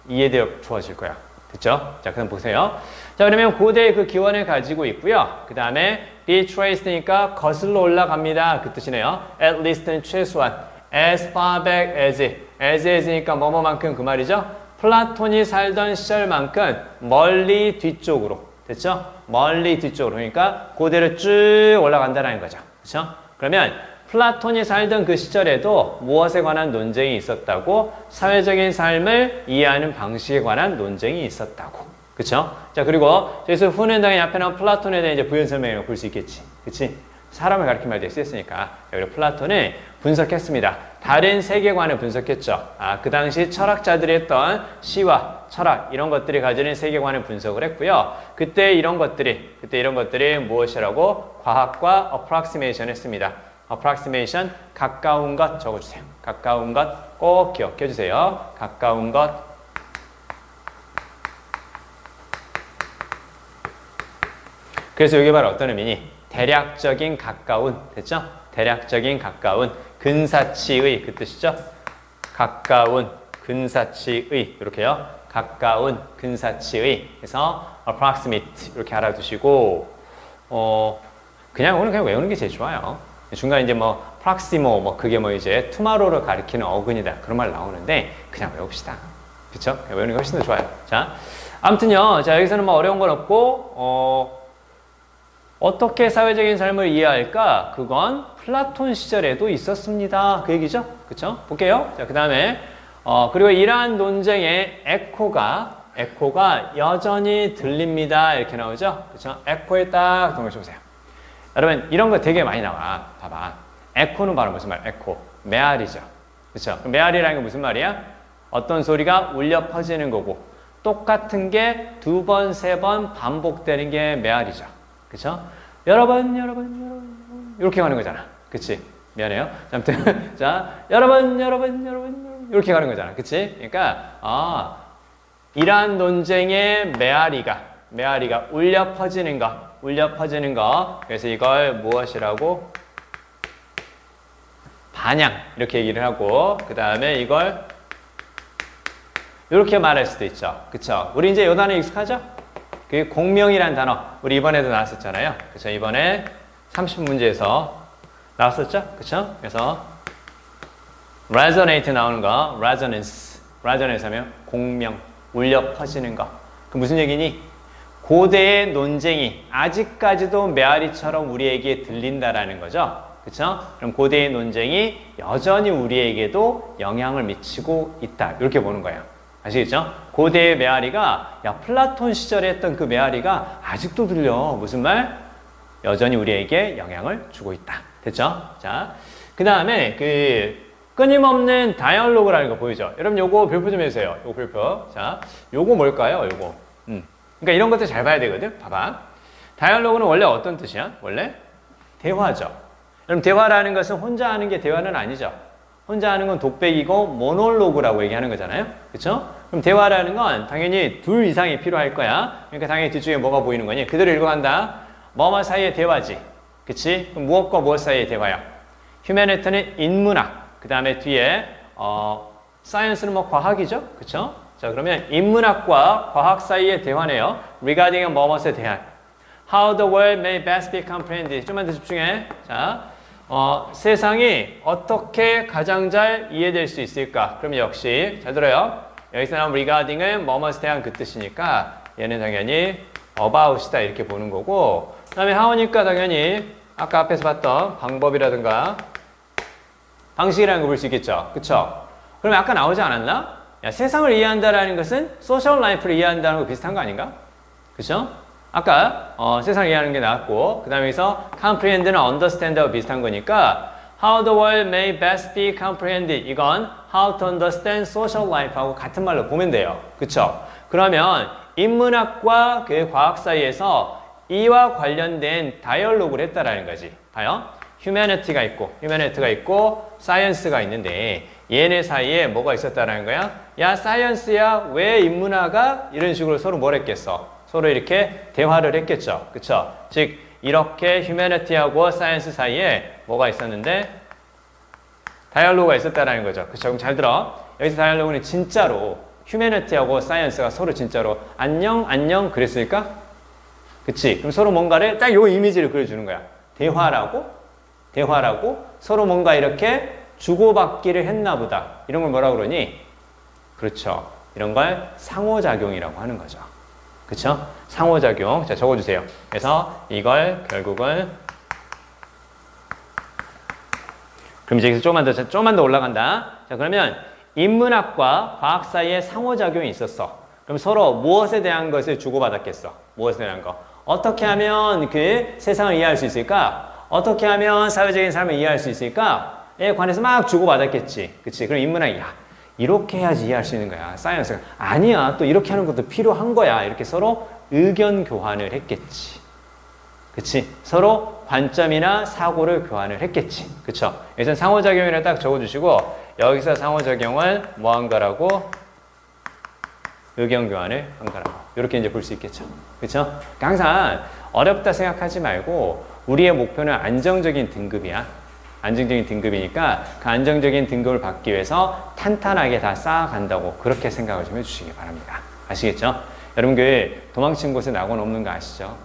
Speaker 1: 이해력 좋아질 거야. 됐죠? 자, 그럼 보세요. 자, 그러면 고대의 그 기원을 가지고 있고요. 그 다음에 be traced니까 거슬러 올라갑니다. 그 뜻이네요. at least는 최소한 as far back as니까 뭐뭐만큼 그 말이죠. 플라톤이 살던 시절만큼 멀리 뒤쪽으로. 됐죠? 멀리 뒤쪽으로. 그러니까 고대로 쭉 올라간다는 거죠. 그렇죠? 그러면 플라톤이 살던 그 시절에도 무엇에 관한 논쟁이 있었다고? 사회적인 삶을 이해하는 방식에 관한 논쟁이 있었다고. 그쵸? 자, 그리고 여기서 후는 당연히 앞에 나온 플라톤에 대한 이제 부연 설명을 볼 수 있겠지. 그치? 사람을 가리킨 말도 쓰였으니까. 여기 플라톤은 분석했습니다. 다른 세계관을 분석했죠. 그 당시 철학자들이 했던 시와 철학, 이런 것들이 가지는 세계관을 분석을 했고요. 그때 이런 것들이 무엇이라고? 과학과 approximation 했습니다. approximation, 가까운 것 적어주세요. 가까운 것 꼭 기억해 주세요. 가까운 것. 그래서 이게 바로 어떤 의미니? 대략적인 가까운, 됐죠? 대략적인 가까운, 근사치의, 그 뜻이죠? 가까운, 근사치의, 이렇게요. 가까운, 근사치의. 그래서 approximate, 이렇게 알아두시고, 그냥 오늘 그냥 외우는 게 제일 좋아요. 중간에 이제 뭐 프락시모 뭐 그게 뭐 이제 투마로를 가리키는 어근이다 그런 말 나오는데 그냥 외웁시다. 그쵸? 외우는 게 훨씬 더 좋아요. 자, 아무튼요. 자, 여기서는 뭐 어려운 건 없고 어떻게 사회적인 삶을 이해할까? 그건 플라톤 시절에도 있었습니다. 그 얘기죠? 그쵸? 볼게요. 자, 그 다음에 그리고 이러한 논쟁의 에코가 여전히 들립니다. 이렇게 나오죠? 그쵸? 에코에 딱 동그라미 보세요. 여러분 이런 거 되게 많이 나와. 봐봐. 에코는 바로 무슨 말? 에코. 메아리죠. 그렇죠? 메아리라는 게 무슨 말이야? 어떤 소리가 울려 퍼지는 거고 똑같은 게 두 번, 세 번 반복되는 게 메아리죠. 그렇죠? 여러분 이렇게 가는 거잖아. 그치? 미안해요. 아무튼 자, 여러분 이렇게 가는 거잖아. 그치? 그러니까 이러한 논쟁의 메아리가 울려 퍼지는 거. 그래서 이걸 무엇이라고? 반향. 이렇게 얘기를 하고, 그 다음에 이걸 이렇게 말할 수도 있죠. 그쵸? 우리 이제 이 단어 익숙하죠? 그 공명이란 단어. 우리 이번에도 나왔었잖아요. 그쵸? 이번에 30문제에서 나왔었죠? 그쵸? 그래서 resonate 나오는 거, resonance 하면 공명, 울려 퍼지는 거. 그 무슨 얘기니? 고대의 논쟁이 아직까지도 메아리처럼 우리에게 들린다라는 거죠. 그렇죠? 그럼 고대의 논쟁이 여전히 우리에게도 영향을 미치고 있다. 이렇게 보는 거예요. 아시겠죠? 고대의 메아리가 플라톤 시절에 했던 그 메아리가 아직도 들려. 무슨 말? 여전히 우리에게 영향을 주고 있다. 됐죠? 자, 그 다음에 끊임없는 다이얼로그라는 거 보이죠? 여러분 요거 별표 좀 해주세요. 요거 별표. 자, 요거 뭘까요? 요거. 그러니까 이런 것들 잘 봐야 되거든. 봐봐. 다이얼로그는 원래 어떤 뜻이야? 원래 대화죠. 그럼 대화라는 것은 혼자 하는 게 대화는 아니죠. 혼자 하는 건 독백이고 모놀로그라고 얘기하는 거잖아요. 그렇죠? 그럼 대화라는 건 당연히 둘 이상이 필요할 거야. 그러니까 당연히 뒤쪽에 뭐가 보이는 거니? 그대로 읽어간다. 뭐뭐 사이의 대화지. 그치? 그럼 무엇과 무엇 사이의 대화야? 휴머니티는 인문학. 그 다음에 뒤에 사이언스는 뭐 과학이죠. 그렇죠? 자, 그러면 인문학과 과학 사이의 대화네요. regarding 뭐뭐에 대한. How the world may best be comprehended. 좀만 더 집중해. 자, 세상이 어떻게 가장 잘 이해될 수 있을까? 그럼 역시 잘 들어요. 여기서 나온 regarding은 뭐뭐에 대한 그 뜻이니까 얘는 당연히 about이다 이렇게 보는 거고, 그 다음에 how니까 당연히 아까 앞에서 봤던 방법이라든가 방식이라는 거 볼 수 있겠죠. 그쵸? 그러면 아까 나오지 않았나? 야, 세상을 이해한다라는 것은 소셜 라이프를 이해한다는 거 비슷한 거 아닌가? 그쵸? 아까 세상을 이해하는 게 나왔고, 그 다음에 여기서 comprehend는 understand하고 비슷한 거니까 how the world may best be comprehended 이건 how to understand social life하고 같은 말로 보면 돼요. 그쵸? 그러면 인문학과 그 과학 사이에서 이와 관련된 다이얼로그를 했다라는 거지. 봐요. 휴머니티가 있고 사이언스가 있는데 얘네 사이에 뭐가 있었다라는 거야? 야, 사이언스야, 왜 인문화가? 이런 식으로 서로 뭘 했겠어? 서로 이렇게 대화를 했겠죠. 그쵸? 즉, 이렇게 휴머니티하고 사이언스 사이에 뭐가 있었는데? 다이얼로그가 있었다라는 거죠. 그쵸? 그럼 잘 들어. 여기서 다이얼로그는 진짜로 휴머니티하고 사이언스가 서로 진짜로 안녕 그랬을까? 그치? 그럼 서로 뭔가를 딱 요 이미지를 그려주는 거야. 대화라고 서로 뭔가 이렇게 주고받기를 했나 보다. 이런 걸 뭐라 그러니? 그렇죠. 이런 걸 상호작용이라고 하는 거죠. 그쵸? 상호작용. 자, 적어주세요. 그래서 이걸 결국은 그럼 이제 조금만 더 올라간다. 자, 그러면 인문학과 과학 사이에 상호작용이 있었어. 그럼 서로 무엇에 대한 것을 주고받았겠어? 무엇에 대한 거? 어떻게 하면 그 세상을 이해할 수 있을까? 어떻게 하면 사회적인 삶을 이해할 수 있을까? 에 관해서 막 주고받았겠지. 그치? 그럼 인문학이, 야, 이렇게 해야지 이해할 수 있는 거야. 사이언스가, 아니야, 또 이렇게 하는 것도 필요한 거야. 이렇게 서로 의견 교환을 했겠지. 그치? 서로 관점이나 사고를 교환을 했겠지. 그쵸? 여기서 상호작용이라 딱 적어주시고, 여기서 상호작용을 뭐 한 거라고? 의견 교환을 한 거라고. 이렇게 이제 볼 수 있겠죠. 그쵸? 그러니까 항상 어렵다 생각하지 말고, 우리의 목표는 안정적인 등급이야. 안정적인 등급이니까 그 안정적인 등급을 받기 위해서 탄탄하게 다 쌓아간다고 그렇게 생각을 좀 해주시기 바랍니다. 아시겠죠? 여러분 그 도망친 곳에 낙원 없는 거 아시죠?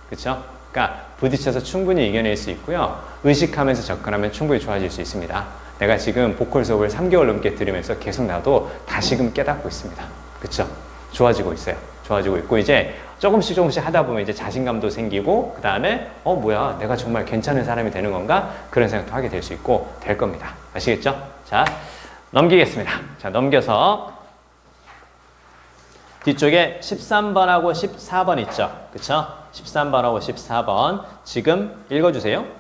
Speaker 1: 그쵸? 그러니까 부딪혀서 충분히 이겨낼 수 있고요. 의식하면서 접근하면 충분히 좋아질 수 있습니다. 내가 지금 보컬 수업을 3개월 넘게 들으면서 계속 나도 다시금 깨닫고 있습니다. 그쵸? 좋아지고 있어요. 좋아지고 있고 이제 조금씩 하다 보면 이제 자신감도 생기고 그 다음에 뭐야 내가 정말 괜찮은 사람이 되는 건가? 그런 생각도 하게 될 수 있고 될 겁니다. 아시겠죠? 자, 넘기겠습니다. 자, 넘겨서 뒤쪽에 13번하고 14번 있죠? 그쵸? 13번하고 14번 지금 읽어주세요.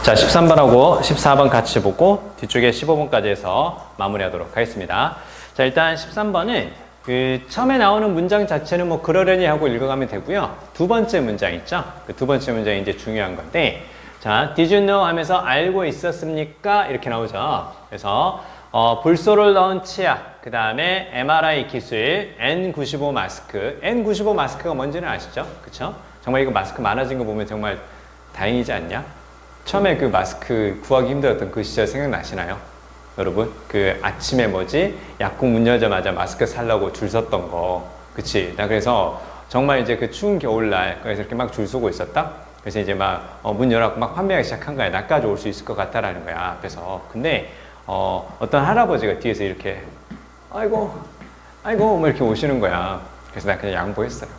Speaker 1: 자, 13번하고 14번 같이 보고 뒤쪽에 15번까지 해서 마무리하도록 하겠습니다. 자, 일단 13번은 그 처음에 나오는 문장 자체는 뭐 그러려니 하고 읽어가면 되고요. 두 번째 문장 있죠? 그 두 번째 문장이 이제 중요한 건데, 자, did you know 하면서 알고 있었습니까? 이렇게 나오죠. 그래서 불소를 넣은 치약, 그 다음에 MRI 기술, N95 마스크. N95 마스크가 뭔지는 아시죠? 그쵸? 정말 이거 마스크 많아진 거 보면 정말 다행이지 않냐? 처음에 그 마스크 구하기 힘들었던 그 시절 생각나시나요? 여러분 그 아침에 뭐지 약국 문 열자마자 마스크 살라고 줄 섰던 거 그치 나 그래서 정말 이제 그 추운 겨울날 그래서 이렇게 막 줄 서고 있었다 그래서 이제 막 문 열었고 막 판매하기 시작한 거야 나까지 올 수 있을 것 같다라는 거야 앞에서 근데 어떤 할아버지가 뒤에서 이렇게 아이고 뭐 이렇게 오시는 거야 그래서 나 그냥 양보했어요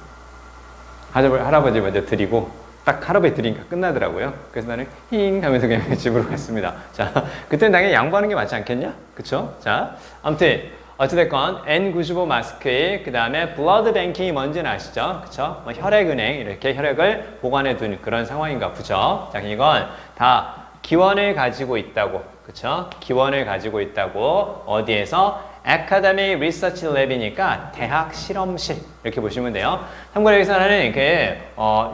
Speaker 1: 할아버지 먼저 드리고 딱 할아버지 드리니까 끝나더라고요. 그래서 나는 힝 하면서 그냥 집으로 갔습니다. 자, 그때는 당연히 양보하는 게 맞지 않겠냐? 그쵸? 자, 아무튼 어찌됐건 N95 마스크에 그 다음에 블러드 뱅킹이 뭔지는 아시죠? 그쵸? 뭐 혈액은행 이렇게 혈액을 보관해 둔 그런 상황인가 보죠. 자, 이건 다 기원을 가지고 있다고 그쵸? 기원을 가지고 있다고 어디에서? Academic Research Lab이니까 대학 실험실 이렇게 보시면 돼요. 참고로 여기서는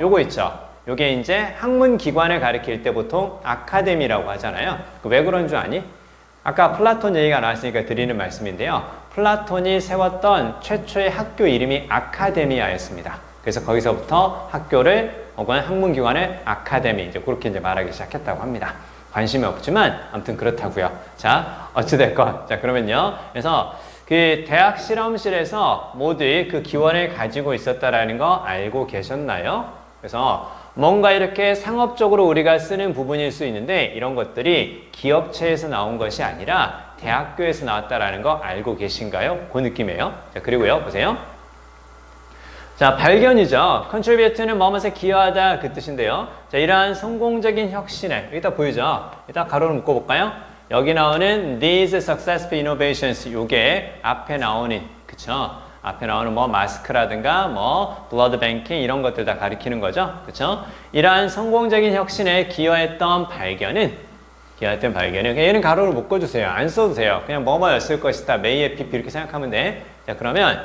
Speaker 1: 요거 있죠. 요게 이제 학문 기관을 가리킬 때 보통 아카데미라고 하잖아요. 왜 그런 줄 아니? 아까 플라톤 얘기가 나왔으니까 드리는 말씀인데요. 플라톤이 세웠던 최초의 학교 이름이 아카데미아였습니다. 그래서 거기서부터 학교를 혹은 학문 기관을 아카데미 이제 그렇게 이제 말하기 시작했다고 합니다. 관심이 없지만 아무튼 그렇다고요. 자, 어찌됐건 자 그러면요. 그래서 그 대학 실험실에서 모두 그 기원을 가지고 있었다라는 거 알고 계셨나요? 그래서 뭔가 이렇게 상업적으로 우리가 쓰는 부분일 수 있는데 이런 것들이 기업체에서 나온 것이 아니라 대학교에서 나왔다라는 거 알고 계신가요? 그 느낌이에요. 자, 그리고요. 보세요. 자, 발견이죠. contribute는 뭐뭐에 기여하다 그 뜻인데요. 자, 이러한 성공적인 혁신에 여기다 보이죠? 이따 가로를 묶어볼까요? 여기 나오는 these successful innovations 요게 앞에 나오는 그쵸? 앞에 나오는 뭐 마스크라든가 뭐 블러드 뱅킹 이런 것들 다 가리키는 거죠. 그쵸? 이러한 성공적인 혁신에 기여했던 발견은 얘는 가로를 묶어주세요. 안 써도 돼요. 그냥 뭐뭐였을 것이다. may의 pp 이렇게 생각하면 돼. 자, 그러면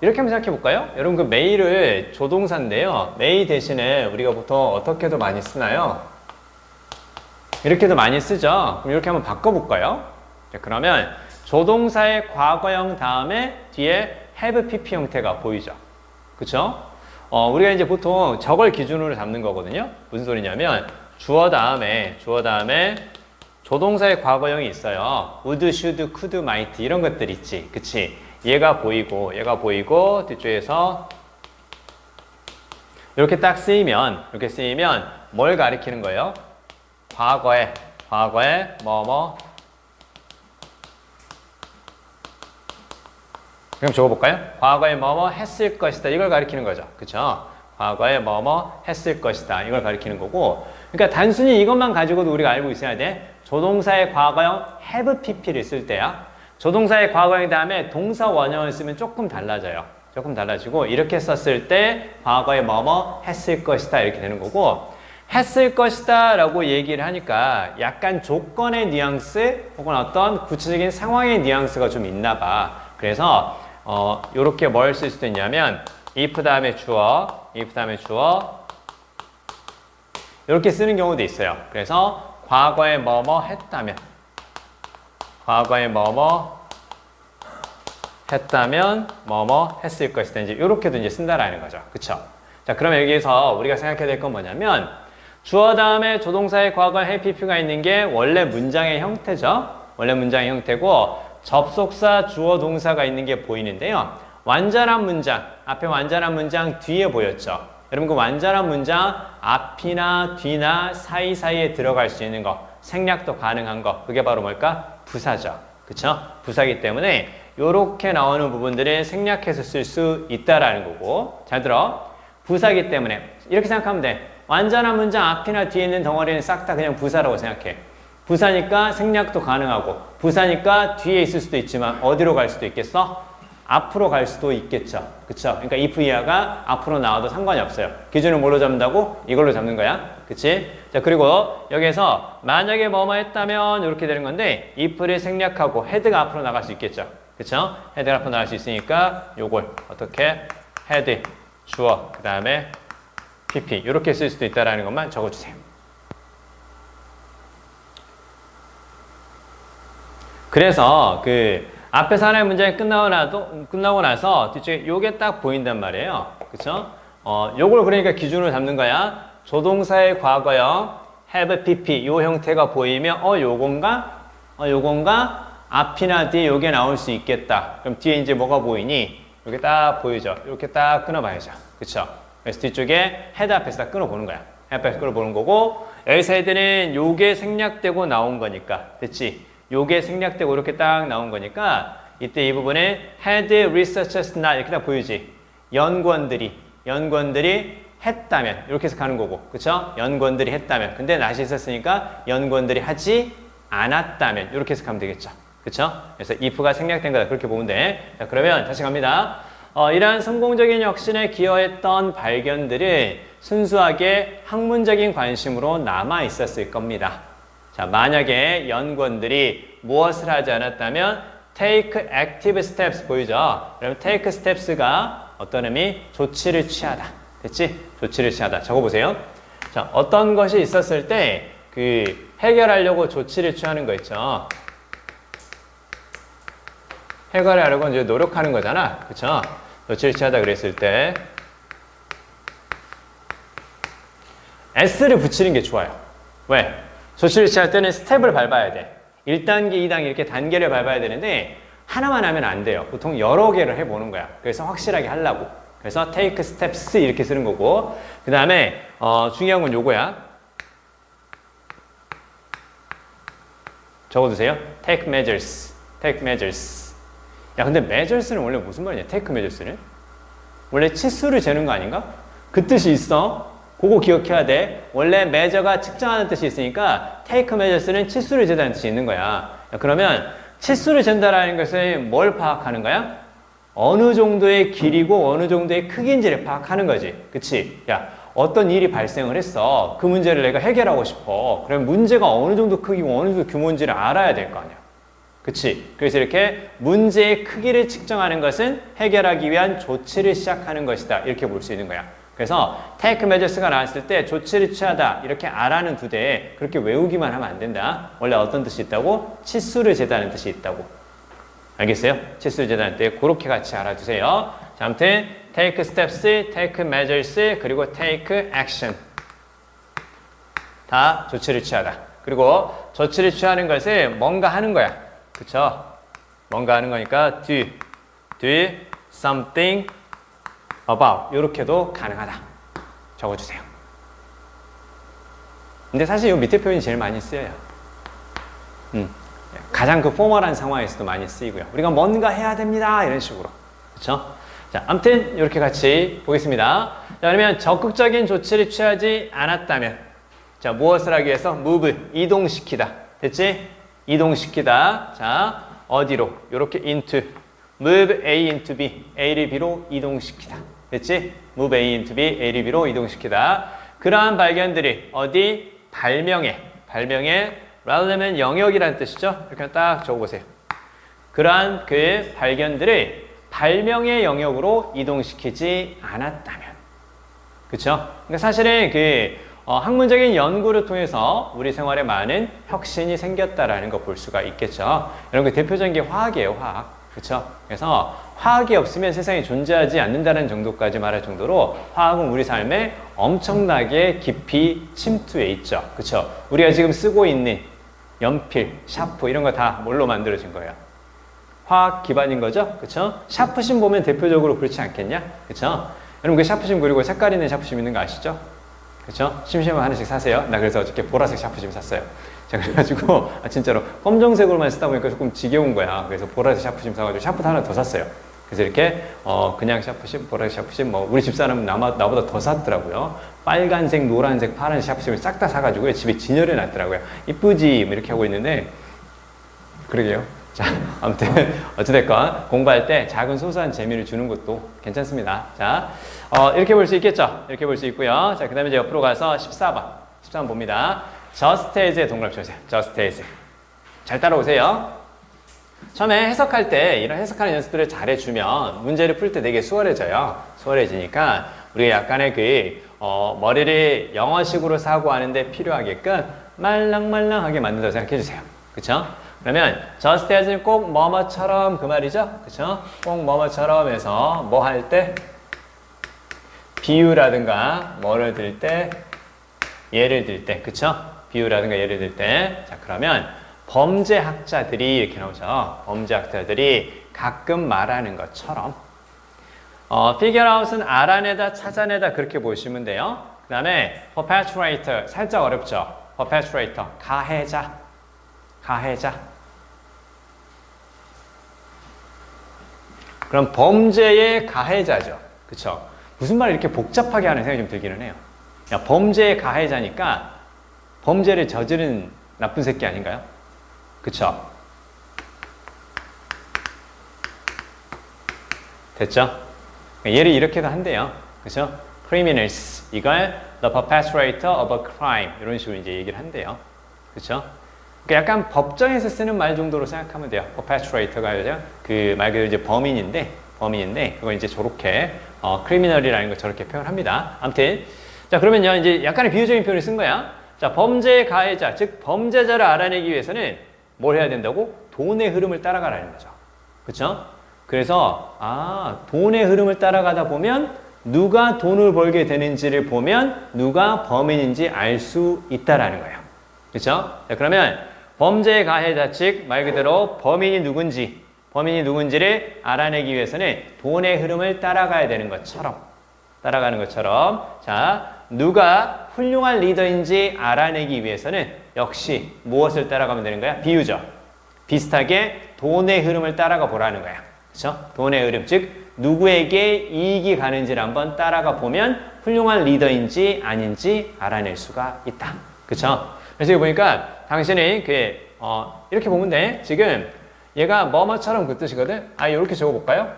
Speaker 1: 이렇게 한번 생각해 볼까요? 여러분 그 may를 조동사인데요. may 대신에 우리가 보통 어떻게도 많이 쓰나요? 이렇게도 많이 쓰죠. 그럼 이렇게 한번 바꿔볼까요? 자, 그러면 조동사의 과거형 다음에 뒤에 have pp 형태가 보이죠. 그쵸? 우리가 이제 보통 저걸 기준으로 잡는 거거든요. 무슨 소리냐면 주어 다음에 조동사의 과거형이 있어요. would, should, could, might 이런 것들 있지. 그치? 얘가 보이고 뒤쪽에서 이렇게 딱 쓰이면 뭘 가리키는 거예요? 과거에 뭐뭐 그럼 적어볼까요? 과거에 뭐뭐 했을 것이다 이걸 가리키는 거죠. 그쵸? 과거에 뭐뭐 했을 것이다 이걸 가리키는 거고 그러니까 단순히 이것만 가지고도 우리가 알고 있어야 돼. 조동사의 과거형 have pp를 쓸 때야. 조동사의 과거형 다음에 동사 원형을 쓰면 조금 달라져요. 조금 달라지고 이렇게 썼을 때 과거에 뭐뭐 했을 것이다 이렇게 되는 거고 했을 것이다 라고 얘기를 하니까 약간 조건의 뉘앙스 혹은 어떤 구체적인 상황의 뉘앙스가 좀 있나 봐. 그래서 요렇게 뭘 쓸 수도 있냐면 if 다음에 주어 이렇게 쓰는 경우도 있어요. 그래서 과거에 뭐뭐 했다면 뭐뭐 했을 것이다. 이제 이렇게도 이제 쓴다라는 거죠. 그쵸? 자, 그럼 여기에서 우리가 생각해야 될 건 뭐냐면 주어 다음에 조동사의 과거 have pp가 있는 게 원래 문장의 형태죠. 원래 문장의 형태고 접속사 주어 동사가 있는 게 보이는데요. 완전한 문장, 앞에 완전한 문장 뒤에 보였죠. 여러분 그 완전한 문장 앞이나 뒤나 사이사이에 들어갈 수 있는 거 생략도 가능한 거 그게 바로 뭘까? 부사죠. 그쵸? 부사기 때문에 요렇게 나오는 부분들을 생략해서 쓸 수 있다라는 거고 잘 들어. 부사기 때문에 이렇게 생각하면 돼. 완전한 문장 앞이나 뒤에 있는 덩어리는 싹 다 그냥 부사라고 생각해. 부사니까 생략도 가능하고 부사니까 뒤에 있을 수도 있지만 어디로 갈 수도 있겠어? 앞으로 갈 수도 있겠죠. 그쵸? 그러니까 if 이하가 앞으로 나와도 상관이 없어요. 기준을 뭘로 잡는다고? 이걸로 잡는 거야. 그치? 자, 그리고 여기에서 만약에 뭐뭐 했다면 이렇게 되는 건데 if를 생략하고 head가 앞으로 나갈 수 있겠죠. 그쵸? head가 앞으로 나갈 수 있으니까 요걸 어떻게? head, 주어, 그 다음에 pp 이렇게 쓸 수도 있다는 것만 적어주세요. 그래서 그 앞에서 하나의 문장이 끝나고 나서 뒤쪽에 요게 딱 보인단 말이에요. 그쵸? 요걸 그러니까 기준으로 잡는 거야. 조동사의 과거형 have pp 요 형태가 보이면 요건가? 요건가 앞이나 뒤에 요게 나올 수 있겠다. 그럼 뒤에 이제 뭐가 보이니? 이렇게 딱 보이죠? 이렇게 딱 끊어봐야죠. 그쵸? 그래서 뒤쪽에 헤드 앞에서 딱 끊어보는 거야. 헤드 앞에서 끊어보는 거고, 여기서 헤드는 요게 생략되고 나온 거니까. 됐지? 요게 생략되고 이렇게 딱 나온 거니까, 이때 이 부분에 head researchers not 이렇게 딱 보이지? 연구원들이 했다면 이렇게 해서 가는 거고, 그쵸? 연구원들이 했다면. 근데 not이 있었으니까 연구원들이 하지 않았다면 이렇게 해서 가면 되겠죠. 그쵸? 그래서 if가 생략된 거다. 그렇게 보면 돼. 자, 그러면 다시 갑니다. 이러한 성공적인 혁신에 기여했던 발견들은 순수하게 학문적인 관심으로 남아 있었을 겁니다. 자, 만약에 연구원들이 무엇을 하지 않았다면 take active steps 보이죠? 그럼 take steps가 어떤 의미? 조치를 취하다. 됐지? 조치를 취하다. 적어보세요. 자, 어떤 것이 있었을 때 그 해결하려고 조치를 취하는 거 있죠? 해결하려고 이제 노력하는 거잖아. 그쵸? 조치를 취하다 그랬을 때 S를 붙이는 게 좋아요. 왜? 조치를 취할 때는 스텝을 밟아야 돼. 1단계, 2단계 이렇게 단계를 밟아야 되는데 하나만 하면 안 돼요. 보통 여러 개를 해보는 거야. 그래서 확실하게 하려고. 그래서 take steps 이렇게 쓰는 거고, 그 다음에 중요한 건 요거야. 적어두세요. take measures. take measures. 야, 근데 measures는 원래 무슨 말이냐? take measures는? 원래 치수를 재는 거 아닌가? 그 뜻이 있어. 그거 기억해야 돼. 원래 measure가 측정하는 뜻이 있으니까 take measures는 치수를 재다는 뜻이 있는 거야. 야, 그러면 치수를 잰다라는 것은 뭘 파악하는 거야? 어느 정도의 길이고 어느 정도의 크기인지를 파악하는 거지. 그치? 야, 어떤 일이 발생을 했어. 그 문제를 내가 해결하고 싶어. 그럼 문제가 어느 정도 크기고 어느 정도 규모인지를 알아야 될 거 아니야. 그치? 그래서 이렇게 문제의 크기를 측정하는 것은 해결하기 위한 조치를 시작하는 것이다. 이렇게 볼 수 있는 거야. 그래서 take measures가 나왔을 때 조치를 취하다 이렇게 알아는 두 대 그렇게 외우기만 하면 안 된다. 원래 어떤 뜻이 있다고? 치수를 재다는 뜻이 있다고. 알겠어요? 치수를 재다는 때 그렇게 같이 알아두세요. 자, 아무튼 take steps, take measures, 그리고 take action 다 조치를 취하다. 그리고 조치를 취하는 것을 뭔가 하는 거야. 그쵸? 뭔가 하는 거니까 do something about 이렇게도 가능하다. 적어주세요. 근데 사실 이 밑에 표현이 제일 많이 쓰여요. 가장 그 포멀한 상황에서도 많이 쓰이고요. 우리가 뭔가 해야 됩니다. 이런 식으로. 그렇죠? 자, 아무튼 이렇게 같이 보겠습니다. 자, 그러면 적극적인 조치를 취하지 않았다면 자, 무엇을 하기 위해서? move, 이동시키다. 됐지? 이동시키다. 자, 어디로? 이렇게 into, move A into B, A를 B로 이동시키다. 됐지? move A into B, A를 B로 이동시키다. 그러한 발견들이 어디? 발명에 relevant 영역이라는 뜻이죠. 이렇게 딱 적어보세요. 그러한 그 발견들을 발명의 영역으로 이동시키지 않았다면, 그렇죠? 그러니까 사실은 그 학문적인 연구를 통해서 우리 생활에 많은 혁신이 생겼다라는 거 볼 수가 있겠죠. 여러분 그 대표적인 게 화학이에요, 화학. 그렇죠? 그래서 화학이 없으면 세상에 존재하지 않는다는 정도까지 말할 정도로 화학은 우리 삶에 엄청나게 깊이 침투해 있죠. 그렇죠? 우리가 지금 쓰고 있는 연필, 샤프 이런 거 다 뭘로 만들어진 거예요? 화학 기반인 거죠? 그쵸? 샤프심 보면 대표적으로 그렇지 않겠냐? 그쵸? 여러분 그 샤프심 그리고 색깔 있는 샤프심 있는 거 아시죠? 그쵸? 심심하면 하나씩 사세요. 나 그래서 어저께 보라색 샤프심 샀어요. 자, 그래가지고 진짜로 검정색으로만 쓰다 보니까 조금 지겨운 거야. 그래서 보라색 샤프심 사가지고 샤프도 하나 더 샀어요. 그래서 이렇게 그냥 샤프심, 보라색 샤프심 뭐 우리 집사람은 나보다 더 샀더라고요. 빨간색, 노란색, 파란색 샤프심을 싹 다 사가지고 집에 진열해 놨더라고요. 이쁘지? 뭐 이렇게 하고 있는데 그러게요. 자, 아무튼 어찌됐건 공부할 때 작은 소소한 재미를 주는 것도 괜찮습니다. 자, 이렇게 볼 수 있겠죠? 이렇게 볼 수 있고요. 자, 그 다음에 이제 옆으로 가서 14번 봅니다. just as의 동그라미 쳐주세요. just as. 잘 따라오세요. 처음에 해석할 때 이런 해석하는 연습들을 잘해주면 문제를 풀 때 되게 수월해져요. 수월해지니까 우리가 약간의 그 머리를 영어식으로 사고하는데 필요하게끔 말랑말랑하게 만든다고 생각해주세요. 그쵸? 그러면 just as는 꼭 뭐뭐처럼 그 말이죠? 그쵸? 꼭 뭐뭐처럼 해서 뭐 할 때? 비유라든가 뭐를 들 때? 예를 들 때. 그쵸? 비유라든가 예를 들 때. 자, 그러면 범죄학자들이 이렇게 나오죠. 범죄학자들이 가끔 말하는 것처럼. figure out은 알아내다, 찾아내다 그렇게 보시면 돼요. 그 다음에 perpetrator, 살짝 어렵죠. perpetrator, 가해자. 그럼 범죄의 가해자죠. 그쵸? 무슨 말을 이렇게 복잡하게 하는 생각이 좀 들기는 해요. 야, 범죄의 가해자니까 범죄를 저지른 나쁜 새끼 아닌가요? 그쵸? 됐죠? 얘를 이렇게도 한대요. 그쵸? criminals, 이걸 the perpetrator of a crime 이런 식으로 이제 얘기를 한대요. 그쵸? 그러니까 약간 법정에서 쓰는 말 정도로 생각하면 돼요. perpetrator가 그 말 그대로 이제 범인인데 그걸 이제 저렇게 criminal이라는 걸 저렇게 표현합니다. 아무튼 자 그러면요 이제 약간의 비유적인 표현을 쓴 거야. 자 범죄의 가해자 즉 범죄자를 알아내기 위해서는 뭘 해야 된다고? 돈의 흐름을 따라가라는 거죠. 그렇죠? 그래서 돈의 흐름을 따라가다 보면 누가 돈을 벌게 되는지를 보면 누가 범인인지 알 수 있다라는 거예요. 그렇죠? 자, 그러면 범죄의 가해자 즉 말 그대로 범인이 누군지를 알아내기 위해서는 돈의 흐름을 따라가야 되는 것처럼 자 누가 훌륭한 리더인지 알아내기 위해서는 역시 무엇을 따라가면 되는 거야? 비유죠. 비슷하게 돈의 흐름을 따라가 보라는 거야. 그렇죠? 돈의 흐름 즉 누구에게 이익이 가는지를 한번 따라가 보면 훌륭한 리더인지 아닌지 알아낼 수가 있다. 그렇죠? 그래서 여기 보니까 당신이 이렇게 보면 돼. 지금 얘가 뭐뭐처럼 그 뜻이거든. 이렇게 적어볼까요?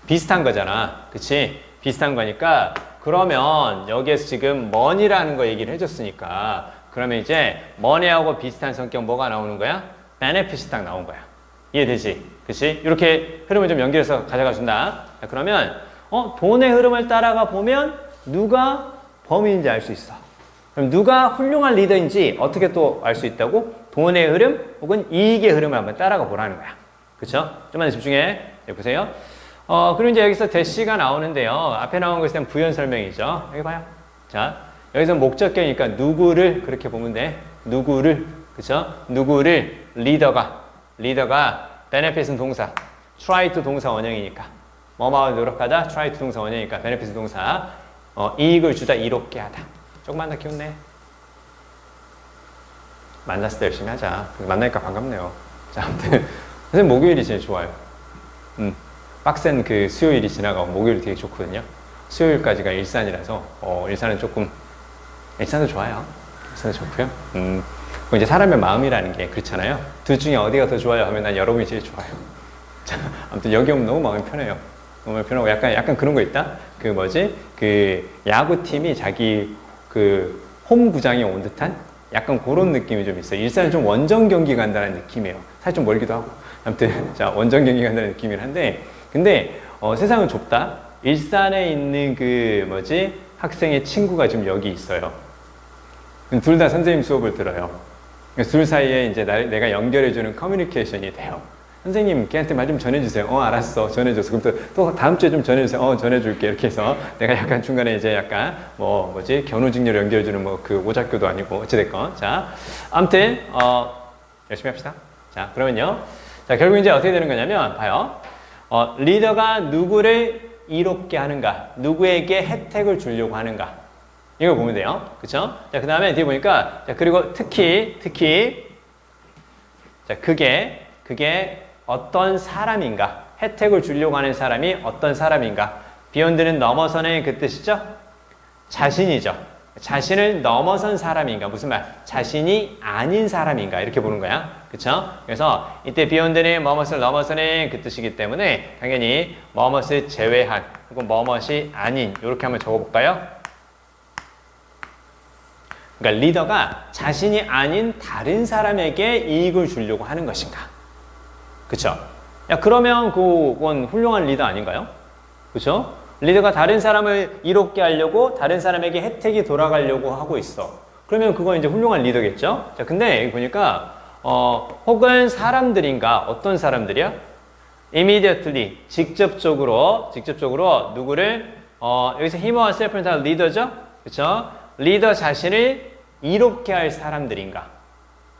Speaker 1: 비슷한 거잖아. 그치? 비슷한 거니까 그러면 여기에서 지금 money라는 거 얘기를 해줬으니까 그러면 이제 money하고 비슷한 성격 뭐가 나오는 거야? benefit이 딱 나온 거야. 이해되지? 그치? 이렇게 흐름을 좀 연결해서 가져가 준다. 자, 그러면 돈의 흐름을 따라가 보면 누가 범인인지 알 수 있어. 그럼 누가 훌륭한 리더인지 어떻게 또 알 수 있다고? 돈의 흐름 혹은 이익의 흐름을 한번 따라가 보라는 거야. 그쵸? 좀만 집중해. 보세요. 그리고 이제 여기서 대시가 나오는데요. 앞에 나온 것에 대한 부연 설명이죠. 여기 봐요. 자, 여기서 목적격이니까 누구를 그렇게 보면 돼. 누구를, 그쵸? 누구를 리더가 benefit은 동사, try to 동사 원형이니까 뭐뭐를 노력하다, try to 동사 원형이니까 benefit은 동사, 이익을 주다, 이롭게 하다. 조금만 더 키웠네. 만났을 때 열심히 하자. 만나니까 반갑네요. 자, 아무튼 선생님 목요일이 제일 좋아요. 빡센 그 수요일이 지나가고 목요일이 되게 좋거든요. 수요일까지가 일산이라서 일산도 좋아요. 일산도 좋고요. 그리고 이제 사람의 마음이라는 게 그렇잖아요. 둘 중에 어디가 더 좋아요 하면 난 여러분이 제일 좋아요. 자, 아무튼 여기 오면 너무 마음이 편해요. 너무 편하고 약간 그런 거 있다. 그 야구팀이 자기 그 홈구장에 온 듯한 약간 그런 느낌이 좀 있어요. 일산은 좀 원정 경기 간다는 느낌이에요. 사실 좀 멀기도 하고. 아무튼 자 원정 경기 간다는 느낌이긴 한데 근데 세상은 좁다. 일산에 있는 학생의 친구가 지금 여기 있어요. 둘 다 선생님 수업을 들어요. 둘 사이에 이제 내가 연결해주는 커뮤니케이션이 돼요. 선생님, 걔한테 말 좀 전해주세요. 알았어. 전해줬어. 그럼 또 다음 주에 좀 전해주세요. 전해줄게. 이렇게 해서 내가 약간 중간에 이제 약간 견우직녀를 연결해주는 그 오작교도 아니고 어찌됐건. 자, 아무튼 열심히 합시다. 자, 그러면요. 자, 결국 이제 어떻게 되는 거냐면 봐요. 리더가 누구를 이롭게 하는가, 누구에게 혜택을 주려고 하는가. 이걸 보면 돼요. 그쵸? 자, 그 다음에 뒤에 보니까, 자, 그리고 특히, 자, 그게 어떤 사람인가, 혜택을 주려고 하는 사람이 어떤 사람인가. 비욘드는 넘어서는 그 뜻이죠? 자신이죠. 자신을 넘어선 사람인가. 무슨 말? 자신이 아닌 사람인가. 이렇게 보는 거야. 그쵸? 그래서 이때 비욘드는 뭐뭇을 넘어서는 그 뜻이기 때문에 당연히 뭐뭇을 제외한 혹은 뭐뭇이 아닌 이렇게 한번 적어볼까요? 그러니까 리더가 자신이 아닌 다른 사람에게 이익을 주려고 하는 것인가. 그쵸? 야, 그러면 그건 훌륭한 리더 아닌가요? 그쵸? 리더가 다른 사람을 이롭게 하려고 다른 사람에게 혜택이 돌아가려고 하고 있어. 그러면 그건 이제 훌륭한 리더겠죠? 자, 근데 여기 보니까 혹은 사람들인가? 어떤 사람들이야? immediately, 직접적으로 누구를 여기서 힘과 셀프는 다 리더죠? 그쵸? 리더 자신을 이롭게 할 사람들인가?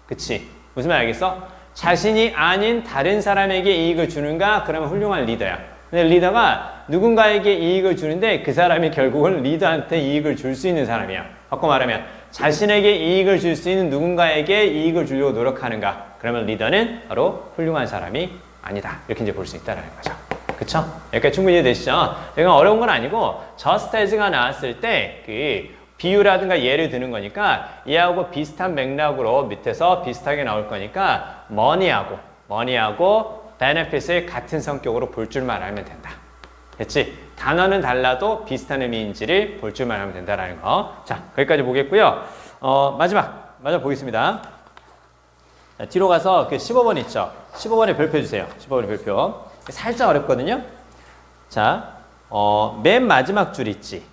Speaker 1: 그치? 무슨 말 알겠어? 자신이 아닌 다른 사람에게 이익을 주는가? 그러면 훌륭한 리더야. 근데 리더가 누군가에게 이익을 주는데 그 사람이 결국은 리더한테 이익을 줄 수 있는 사람이야. 바꿔 말하면 자신에게 이익을 줄 수 있는 누군가에게 이익을 주려고 노력하는가? 그러면 리더는 바로 훌륭한 사람이 아니다. 이렇게 이제 볼 수 있다는 거죠. 그쵸? 여기까지 충분히 이해되시죠? 이건 어려운 건 아니고 just as가 나왔을 때 그 비유라든가 예를 드는 거니까 얘하고 비슷한 맥락으로 밑에서 비슷하게 나올 거니까 money하고 benefit을 같은 성격으로 볼 줄만 알면 된다. 됐지? 단어는 달라도 비슷한 의미인지를 볼 줄만 알면 된다라는 거. 자, 거기까지 보겠고요. 마지막 보겠습니다. 자, 뒤로 가서 그 15번 있죠? 15번에 별표 주세요. 15번에 별표. 살짝 어렵거든요. 자, 맨 마지막 줄 있지?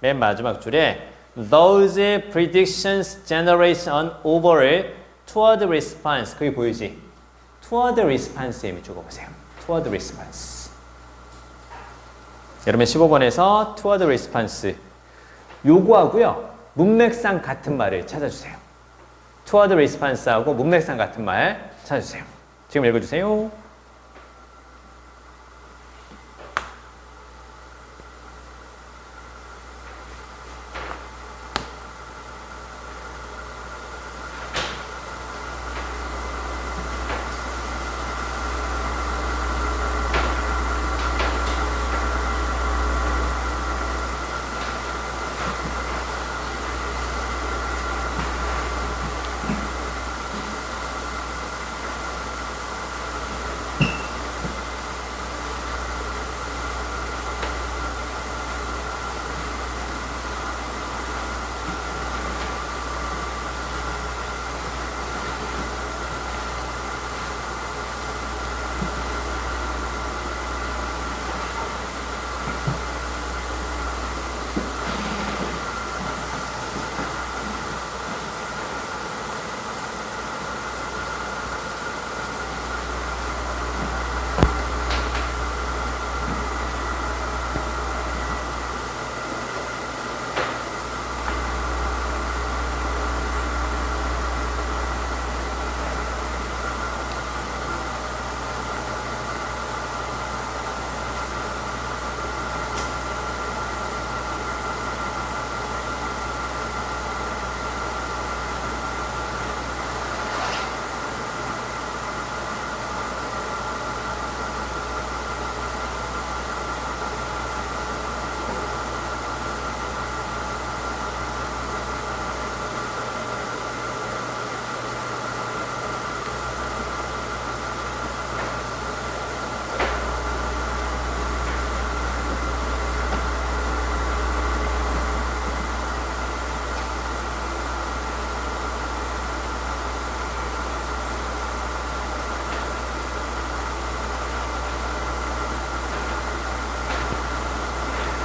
Speaker 1: 맨 마지막 줄에 Those predictions generate an overall toward response. 그게 보이지? toward response에 적어보세요. toward response. 여러분 15번에서 toward response 요거하고요. 문맥상 같은 말을 찾아주세요. toward response하고 문맥상 같은 말 찾아주세요. 지금 읽어주세요.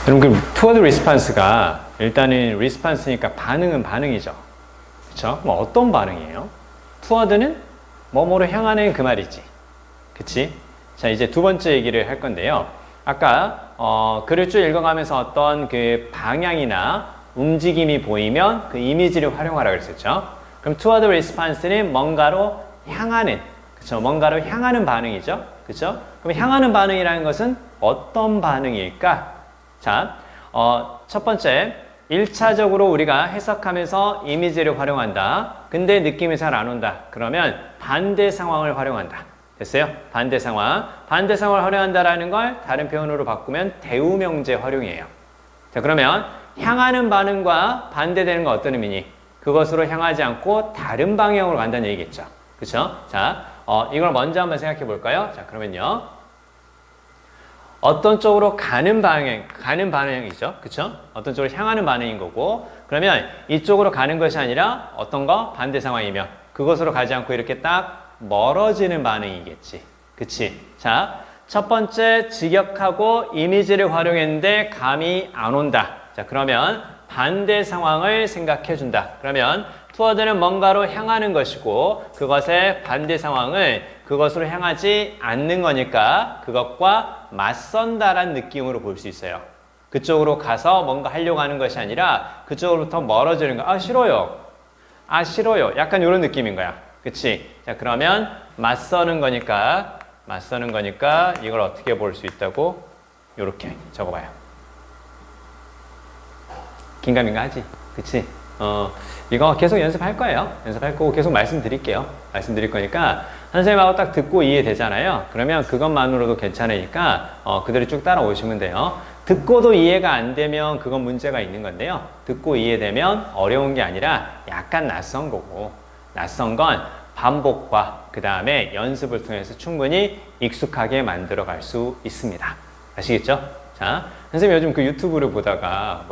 Speaker 1: 여러분 그 toward response가 일단은 response니까 반응은 반응이죠. 그쵸? 뭐 어떤 반응이에요? toward는 뭐뭐로 향하는 그 말이지. 그치? 자, 이제 두 번째 얘기를 할 건데요. 아까 글을 쭉 읽어가면서 어떤 그 방향이나 움직임이 보이면 그 이미지를 활용하라고 그랬었죠. 그럼 toward response는 뭔가로 향하는, 그쵸? 뭔가로 향하는 반응이죠. 그쵸? 그럼 향하는 반응이라는 것은 어떤 반응일까? 자, 첫 번째, 1차적으로 우리가 해석하면서 이미지를 활용한다. 근데 느낌이 잘 안 온다. 그러면 반대 상황을 활용한다. 됐어요? 반대 상황. 반대 상황을 활용한다라는 걸 다른 표현으로 바꾸면 대우명제 활용이에요. 자, 그러면 향하는 반응과 반대되는 건 어떤 의미니? 그것으로 향하지 않고 다른 방향으로 간다는 얘기겠죠. 그쵸? 자, 이걸 먼저 한번 생각해 볼까요? 자, 그러면요. 어떤 쪽으로 가는 방향이죠. 그쵸? 어떤 쪽으로 향하는 반응인 거고, 그러면 이쪽으로 가는 것이 아니라 어떤 거? 반대 상황이면 그것으로 가지 않고 이렇게 딱 멀어지는 반응이겠지. 그치? 자, 첫 번째 직역하고 이미지를 활용했는데 감이 안 온다. 자, 그러면 반대 상황을 생각해 준다. 그러면 toward는 뭔가로 향하는 것이고 그것의 반대 상황을 그것으로 향하지 않는 거니까 그것과 맞선다라는 느낌으로 볼 수 있어요. 그쪽으로 가서 뭔가 하려고 하는 것이 아니라 그쪽으로부터 멀어지는 거. 아, 싫어요. 아, 싫어요. 약간 이런 느낌인 거야. 그치? 자, 그러면 맞서는 거니까 이걸 어떻게 볼 수 있다고? 요렇게 적어봐요. 긴가민가 하지? 그치? 이거 계속 연습할 거예요. 연습할 거고 계속 말씀드릴게요. 말씀드릴 거니까 선생님하고 딱 듣고 이해되잖아요. 그러면 그것만으로도 괜찮으니까 그대로 쭉 따라오시면 돼요. 듣고도 이해가 안 되면 그건 문제가 있는 건데요. 듣고 이해되면 어려운 게 아니라 약간 낯선 거고, 낯선 건 반복과 그 다음에 연습을 통해서 충분히 익숙하게 만들어 갈 수 있습니다. 아시겠죠? 자, 선생님 요즘 그 유튜브를 보다가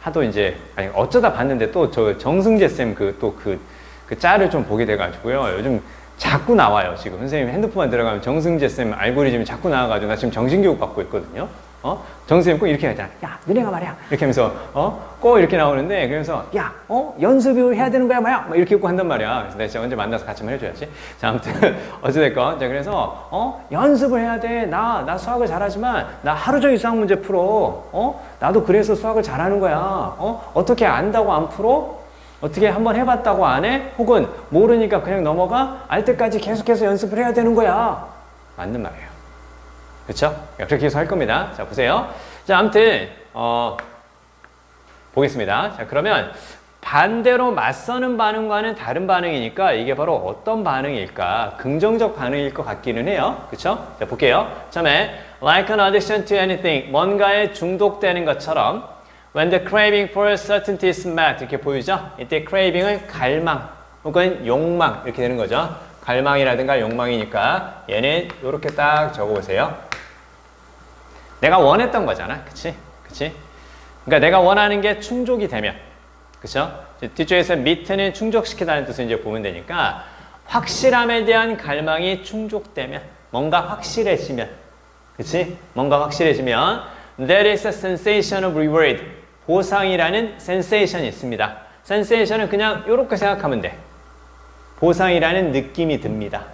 Speaker 1: 하도 이제 아니 어쩌다 봤는데 또 저 정승재 쌤 그 짤을 좀 보게 돼가지고요. 요즘 자꾸 나와요. 지금 선생님 핸드폰만 들어가면 정승재 쌤 알고리즘이 자꾸 나와가지고 나 지금 정신교육 받고 있거든요. 정선생님 꼭 이렇게 하잖아. 야, 너네가 말이야. 이렇게 하면서, 꼭 이렇게 나오는데, 그래서, 야, 연습을 해야 되는 거야, 뭐야? 막 이렇게 꼭 한단 말이야. 그래서 내가 진짜 언제 만나서 같이 한번 해줘야지. 자, 아무튼, 어찌됐건. 자, 그래서, 연습을 해야 돼. 나 수학을 잘하지만, 나 하루 종일 수학 문제 풀어. 나도 그래서 수학을 잘하는 거야. 어떻게 안다고 안 풀어? 어떻게 한번 해봤다고 안 해? 혹은 모르니까 그냥 넘어가? 알 때까지 계속해서 연습을 해야 되는 거야. 맞는 말이에요. 그렇죠? 그렇게 계속 할 겁니다. 자, 보세요. 자, 아무튼 보겠습니다. 자, 그러면 반대로 맞서는 반응과는 다른 반응이니까 이게 바로 어떤 반응일까? 긍정적 반응일 것 같기는 해요. 그렇죠? 자, 볼게요. 처음에 like an addiction to anything, 뭔가에 중독되는 것처럼 when the craving for certainty is met, 이렇게 보이죠? 이때 craving은 갈망 혹은 욕망 이렇게 되는 거죠. 갈망이라든가 욕망이니까 얘는 이렇게 딱 적어보세요. 내가 원했던 거잖아. 그치? 그러니까 내가 원하는 게 충족이 되면, 그쵸? 뒤쪽에서 meet는 충족시키다는 뜻을 이제 보면 되니까 확실함에 대한 갈망이 충족되면, 뭔가 확실해지면, 그치? 뭔가 확실해지면 there is a sensation of reward, 보상이라는 sensation이 있습니다. sensation은 그냥 이렇게 생각하면 돼. 보상이라는 느낌이 듭니다.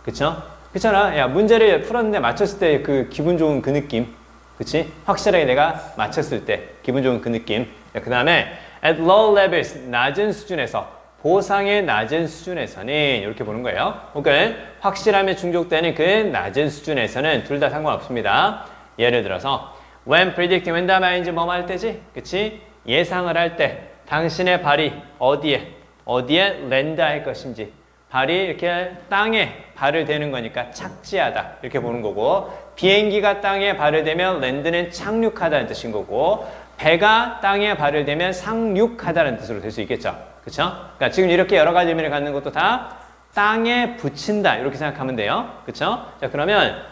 Speaker 1: 그쵸? 그렇잖아. 야, 문제를 풀었는데 맞췄을 때 그 기분 좋은 그 느낌. 그치? 확실하게 내가 맞췄을 때 기분 좋은 그 느낌. 그 다음에 at low levels, 낮은 수준에서, 보상의 낮은 수준에서는 이렇게 보는 거예요. 혹은 확실함에 충족되는 그 낮은 수준에서는 둘 다 상관없습니다. 예를 들어서 when predicting, when 다음에 이제 뭐 할 때지? 그치? 예상을 할 때 당신의 발이 어디에 랜드할 것인지, 발이 이렇게 땅에 발을 대는 거니까 착지하다 이렇게 보는 거고, 비행기가 땅에 발을 대면 랜드는 착륙하다는 뜻인 거고, 배가 땅에 발을 대면 상륙하다는 뜻으로 될 수 있겠죠. 그쵸? 그러니까 지금 이렇게 여러 가지 의미를 갖는 것도 다 땅에 붙인다 이렇게 생각하면 돼요. 그쵸? 자, 그러면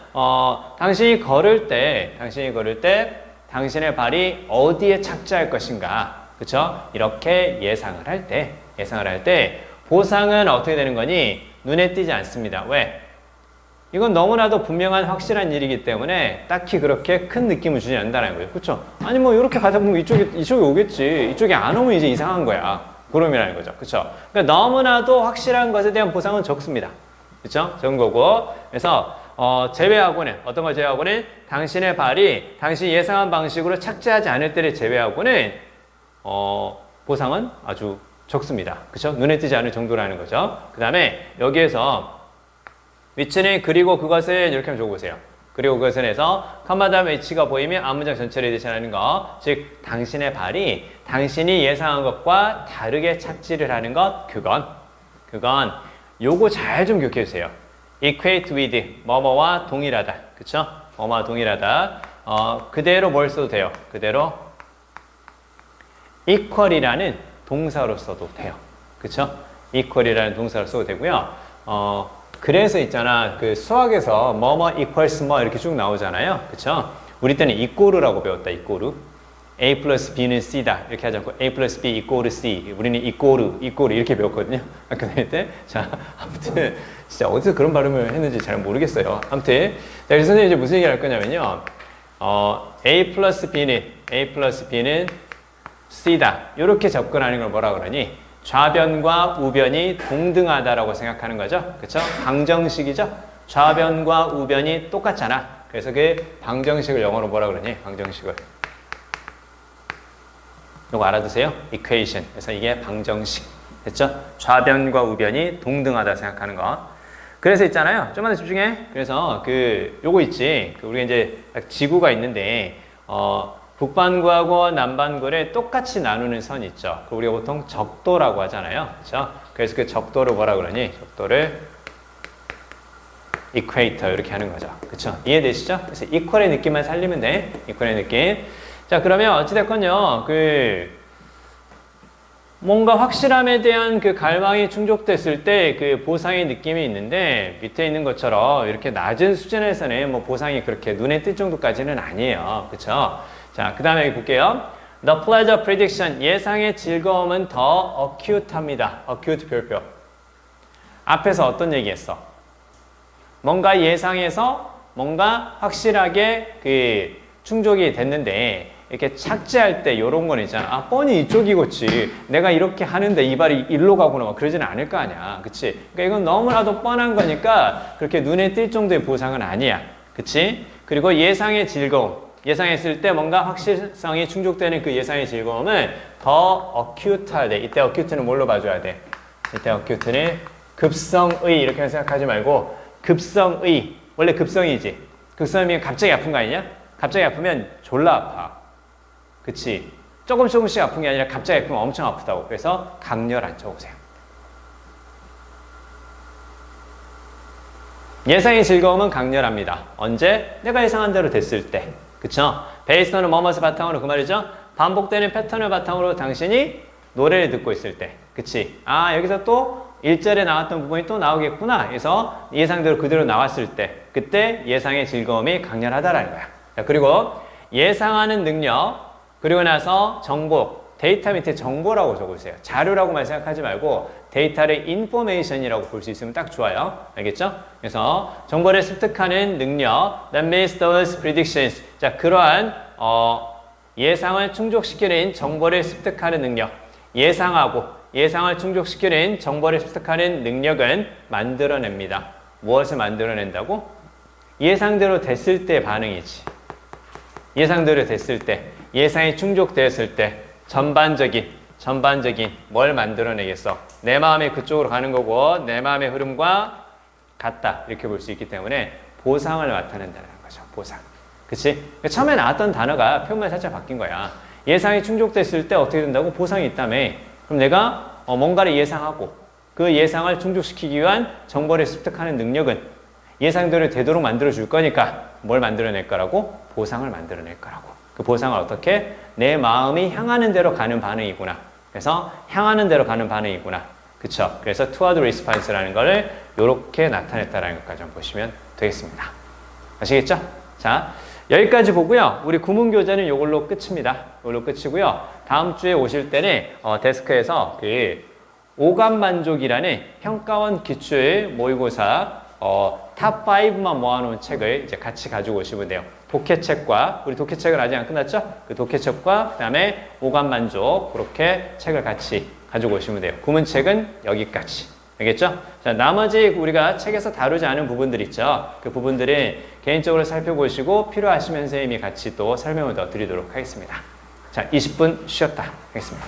Speaker 1: 당신이 걸을 때 당신의 발이 어디에 착지할 것인가, 그쵸? 이렇게 예상을 할 때 보상은 어떻게 되는 거니? 눈에 띄지 않습니다. 왜? 이건 너무나도 분명한 확실한 일이기 때문에 딱히 그렇게 큰 느낌을 주지 않는다는 거예요. 그쵸? 아니 뭐 이렇게 가다 보면 이쪽에 오겠지. 이쪽에 안 오면 이제 이상한 거야. 그런 의미라는 거죠. 그쵸? 그러니까 너무나도 확실한 것에 대한 보상은 적습니다. 그쵸? 적은 거고. 그래서 제외하고는, 어떤 걸 제외하고는 당신의 발이 당신이 예상한 방식으로 착지하지 않을 때를 제외하고는 보상은 아주 적습니다. 그쵸? 눈에 띄지 않을 정도라는 거죠. 그 다음에 여기에서 위치는 그리고 그것을 이렇게 한번 적어보세요. 그리고 그것은 해서 컴마 다음에 위치가 보이면 앞문장 전체를 대신하는 거, 즉 당신의 발이 당신이 예상한 것과 다르게 착지를 하는 것, 그건 요거 잘 좀 기억해 주세요. equate with, 뭐뭐와 동일하다. 그쵸? 뭐뭐와 동일하다. 그대로 뭘 써도 돼요. 그대로 equal이라는 동사로 써도 돼요. 그쵸? equal이라는 동사로 써도 되고요. 그래서 있잖아, 그 수학에서 뭐뭐 equals 뭐 이렇게 쭉 나오잖아요. 그쵸? 우리 때는 이꼬르라고 배웠다. 이꼬르. A 플러스 B는 C다 이렇게 하지 않고 A 플러스 B 이꼬르 C, 우리는 이꼬르 이렇게 배웠거든요. 아까 다닐 때. 자, 아무튼 진짜 어디서 그런 발음을 했는지 잘 모르겠어요. 아무튼 자, 그래서 선생님이 이제 무슨 얘기를 할 거냐면요, A 플러스 B는 C다 이렇게 접근하는 걸 뭐라 그러니? 좌변과 우변이 동등하다라고 생각하는 거죠. 그쵸? 방정식이죠? 좌변과 우변이 똑같잖아. 그래서 그 방정식을 영어로 뭐라 그러니? 방정식을 이거 알아두세요. equation. 그래서 이게 방정식. 됐죠? 좌변과 우변이 동등하다 생각하는 거. 그래서 있잖아요. 좀만 더 집중해. 그래서 요거 있지. 우리가 이제 지구가 있는데, 북반구하고 남반구를 똑같이 나누는 선 있죠. 우리가 보통 적도라고 하잖아요. 그렇죠? 그래서 그 적도를 뭐라 그러니? 적도를 equator 이렇게 하는 거죠. 그렇죠? 이해되시죠? 그래서 equal의 느낌만 살리면 돼. equal의 느낌. 자, 그러면 어찌됐건요. 뭔가 확실함에 대한 갈망이 충족됐을 때 보상의 느낌이 있는데 밑에 있는 것처럼 이렇게 낮은 수준에서는 뭐 보상이 그렇게 눈에 띌 정도까지는 아니에요. 그렇죠? 자, 그 다음에 여기 볼게요. The pleasure prediction, 예상의 즐거움은 더 acute합니다. acute 별표. 앞에서 어떤 얘기했어? 뭔가 예상해서 뭔가 확실하게 충족이 됐는데 이렇게 착지할 때 이런 건 있잖아. 아, 뻔히 이쪽이겠지. 내가 이렇게 하는데 이 발이 일로 가구나. 막 그러지는 않을 거 아니야. 그치? 그러니까 이건 너무나도 뻔한 거니까 그렇게 눈에 띌 정도의 보상은 아니야. 그치? 그리고 예상의 즐거움. 예상했을 때 뭔가 확실성이 충족되는 그 예상의 즐거움은 더 acute하대. 이때 acute는 뭘로 봐줘야 돼? 이때 acute는 급성의 이렇게 생각하지 말고 급성의. 원래 급성이지. 급성이면 갑자기 아픈 거 아니냐? 갑자기 아프면 졸라 아파. 그치? 조금씩 아픈 게 아니라 갑자기 아프면 엄청 아프다고. 그래서 강렬한 적으세요. 예상의 즐거움은 강렬합니다. 언제? 내가 예상한 대로 됐을 때. 그쵸? 베이스 또는 뭐뭐을 바탕으로 그 말이죠? 반복되는 패턴을 바탕으로 당신이 노래를 듣고 있을 때. 그치? 아, 여기서 또 1절에 나왔던 부분이 또 나오겠구나. 그래서 예상대로 그대로 나왔을 때. 그때 예상의 즐거움이 강렬하다라는 거야. 자, 그리고 예상하는 능력. 그리고 나서 정보, 데이터 밑에 정보라고 적으세요. 자료라고만 생각하지 말고 데이터를 information이라고 볼 수 있으면 딱 좋아요. 알겠죠? 그래서 정보를 습득하는 능력, that makes those predictions. 자, 그러한 예상을 충족시키는 정보를 습득하는 능력, 예상을 충족시키는 정보를 습득하는 능력은 만들어냅니다. 무엇을 만들어낸다고? 예상대로 됐을 때 반응이지. 예상대로 됐을 때, 예상이 충족되었을 때 전반적인 뭘 만들어내겠어? 내 마음이 그쪽으로 가는 거고 내 마음의 흐름과 같다 이렇게 볼 수 있기 때문에 보상을 나타낸다는 거죠. 보상. 그치? 처음에 나왔던 단어가 표현만 살짝 바뀐 거야. 예상이 충족됐을 때 어떻게 된다고? 보상이 있다며. 그럼 내가 뭔가를 예상하고 그 예상을 충족시키기 위한 정보를 습득하는 능력은 예상대로 되도록 만들어줄 거니까 뭘 만들어낼 거라고? 보상을 만들어낼 거라고. 그 보상을 어떻게? 내 마음이 향하는 대로 가는 반응이구나. 그래서 향하는 대로 가는 반응이구나. 그쵸? 그래서 toward response라는 거를 이렇게 나타냈다라는 것까지 한번 보시면 되겠습니다. 아시겠죠? 자, 여기까지 보고요. 우리 구문교재는 이걸로 끝입니다. 이걸로 끝이고요. 다음 주에 오실 때는 데스크에서 오감만족이라는 평가원 기출 모의고사 탑 5만 모아놓은 책을 이제 같이 가지고 오시면 돼요. 독해책과, 우리 독해책은 아직 안 끝났죠? 그 독해책과 그 다음에 오감만족 그렇게 책을 같이 가지고 오시면 돼요. 구문책은 여기까지. 알겠죠? 자, 나머지 우리가 책에서 다루지 않은 부분들 있죠? 그 부분들은 개인적으로 살펴보시고 필요하시면 선생님이 같이 또 설명을 더 드리도록 하겠습니다. 자, 20분 쉬었다 하겠습니다.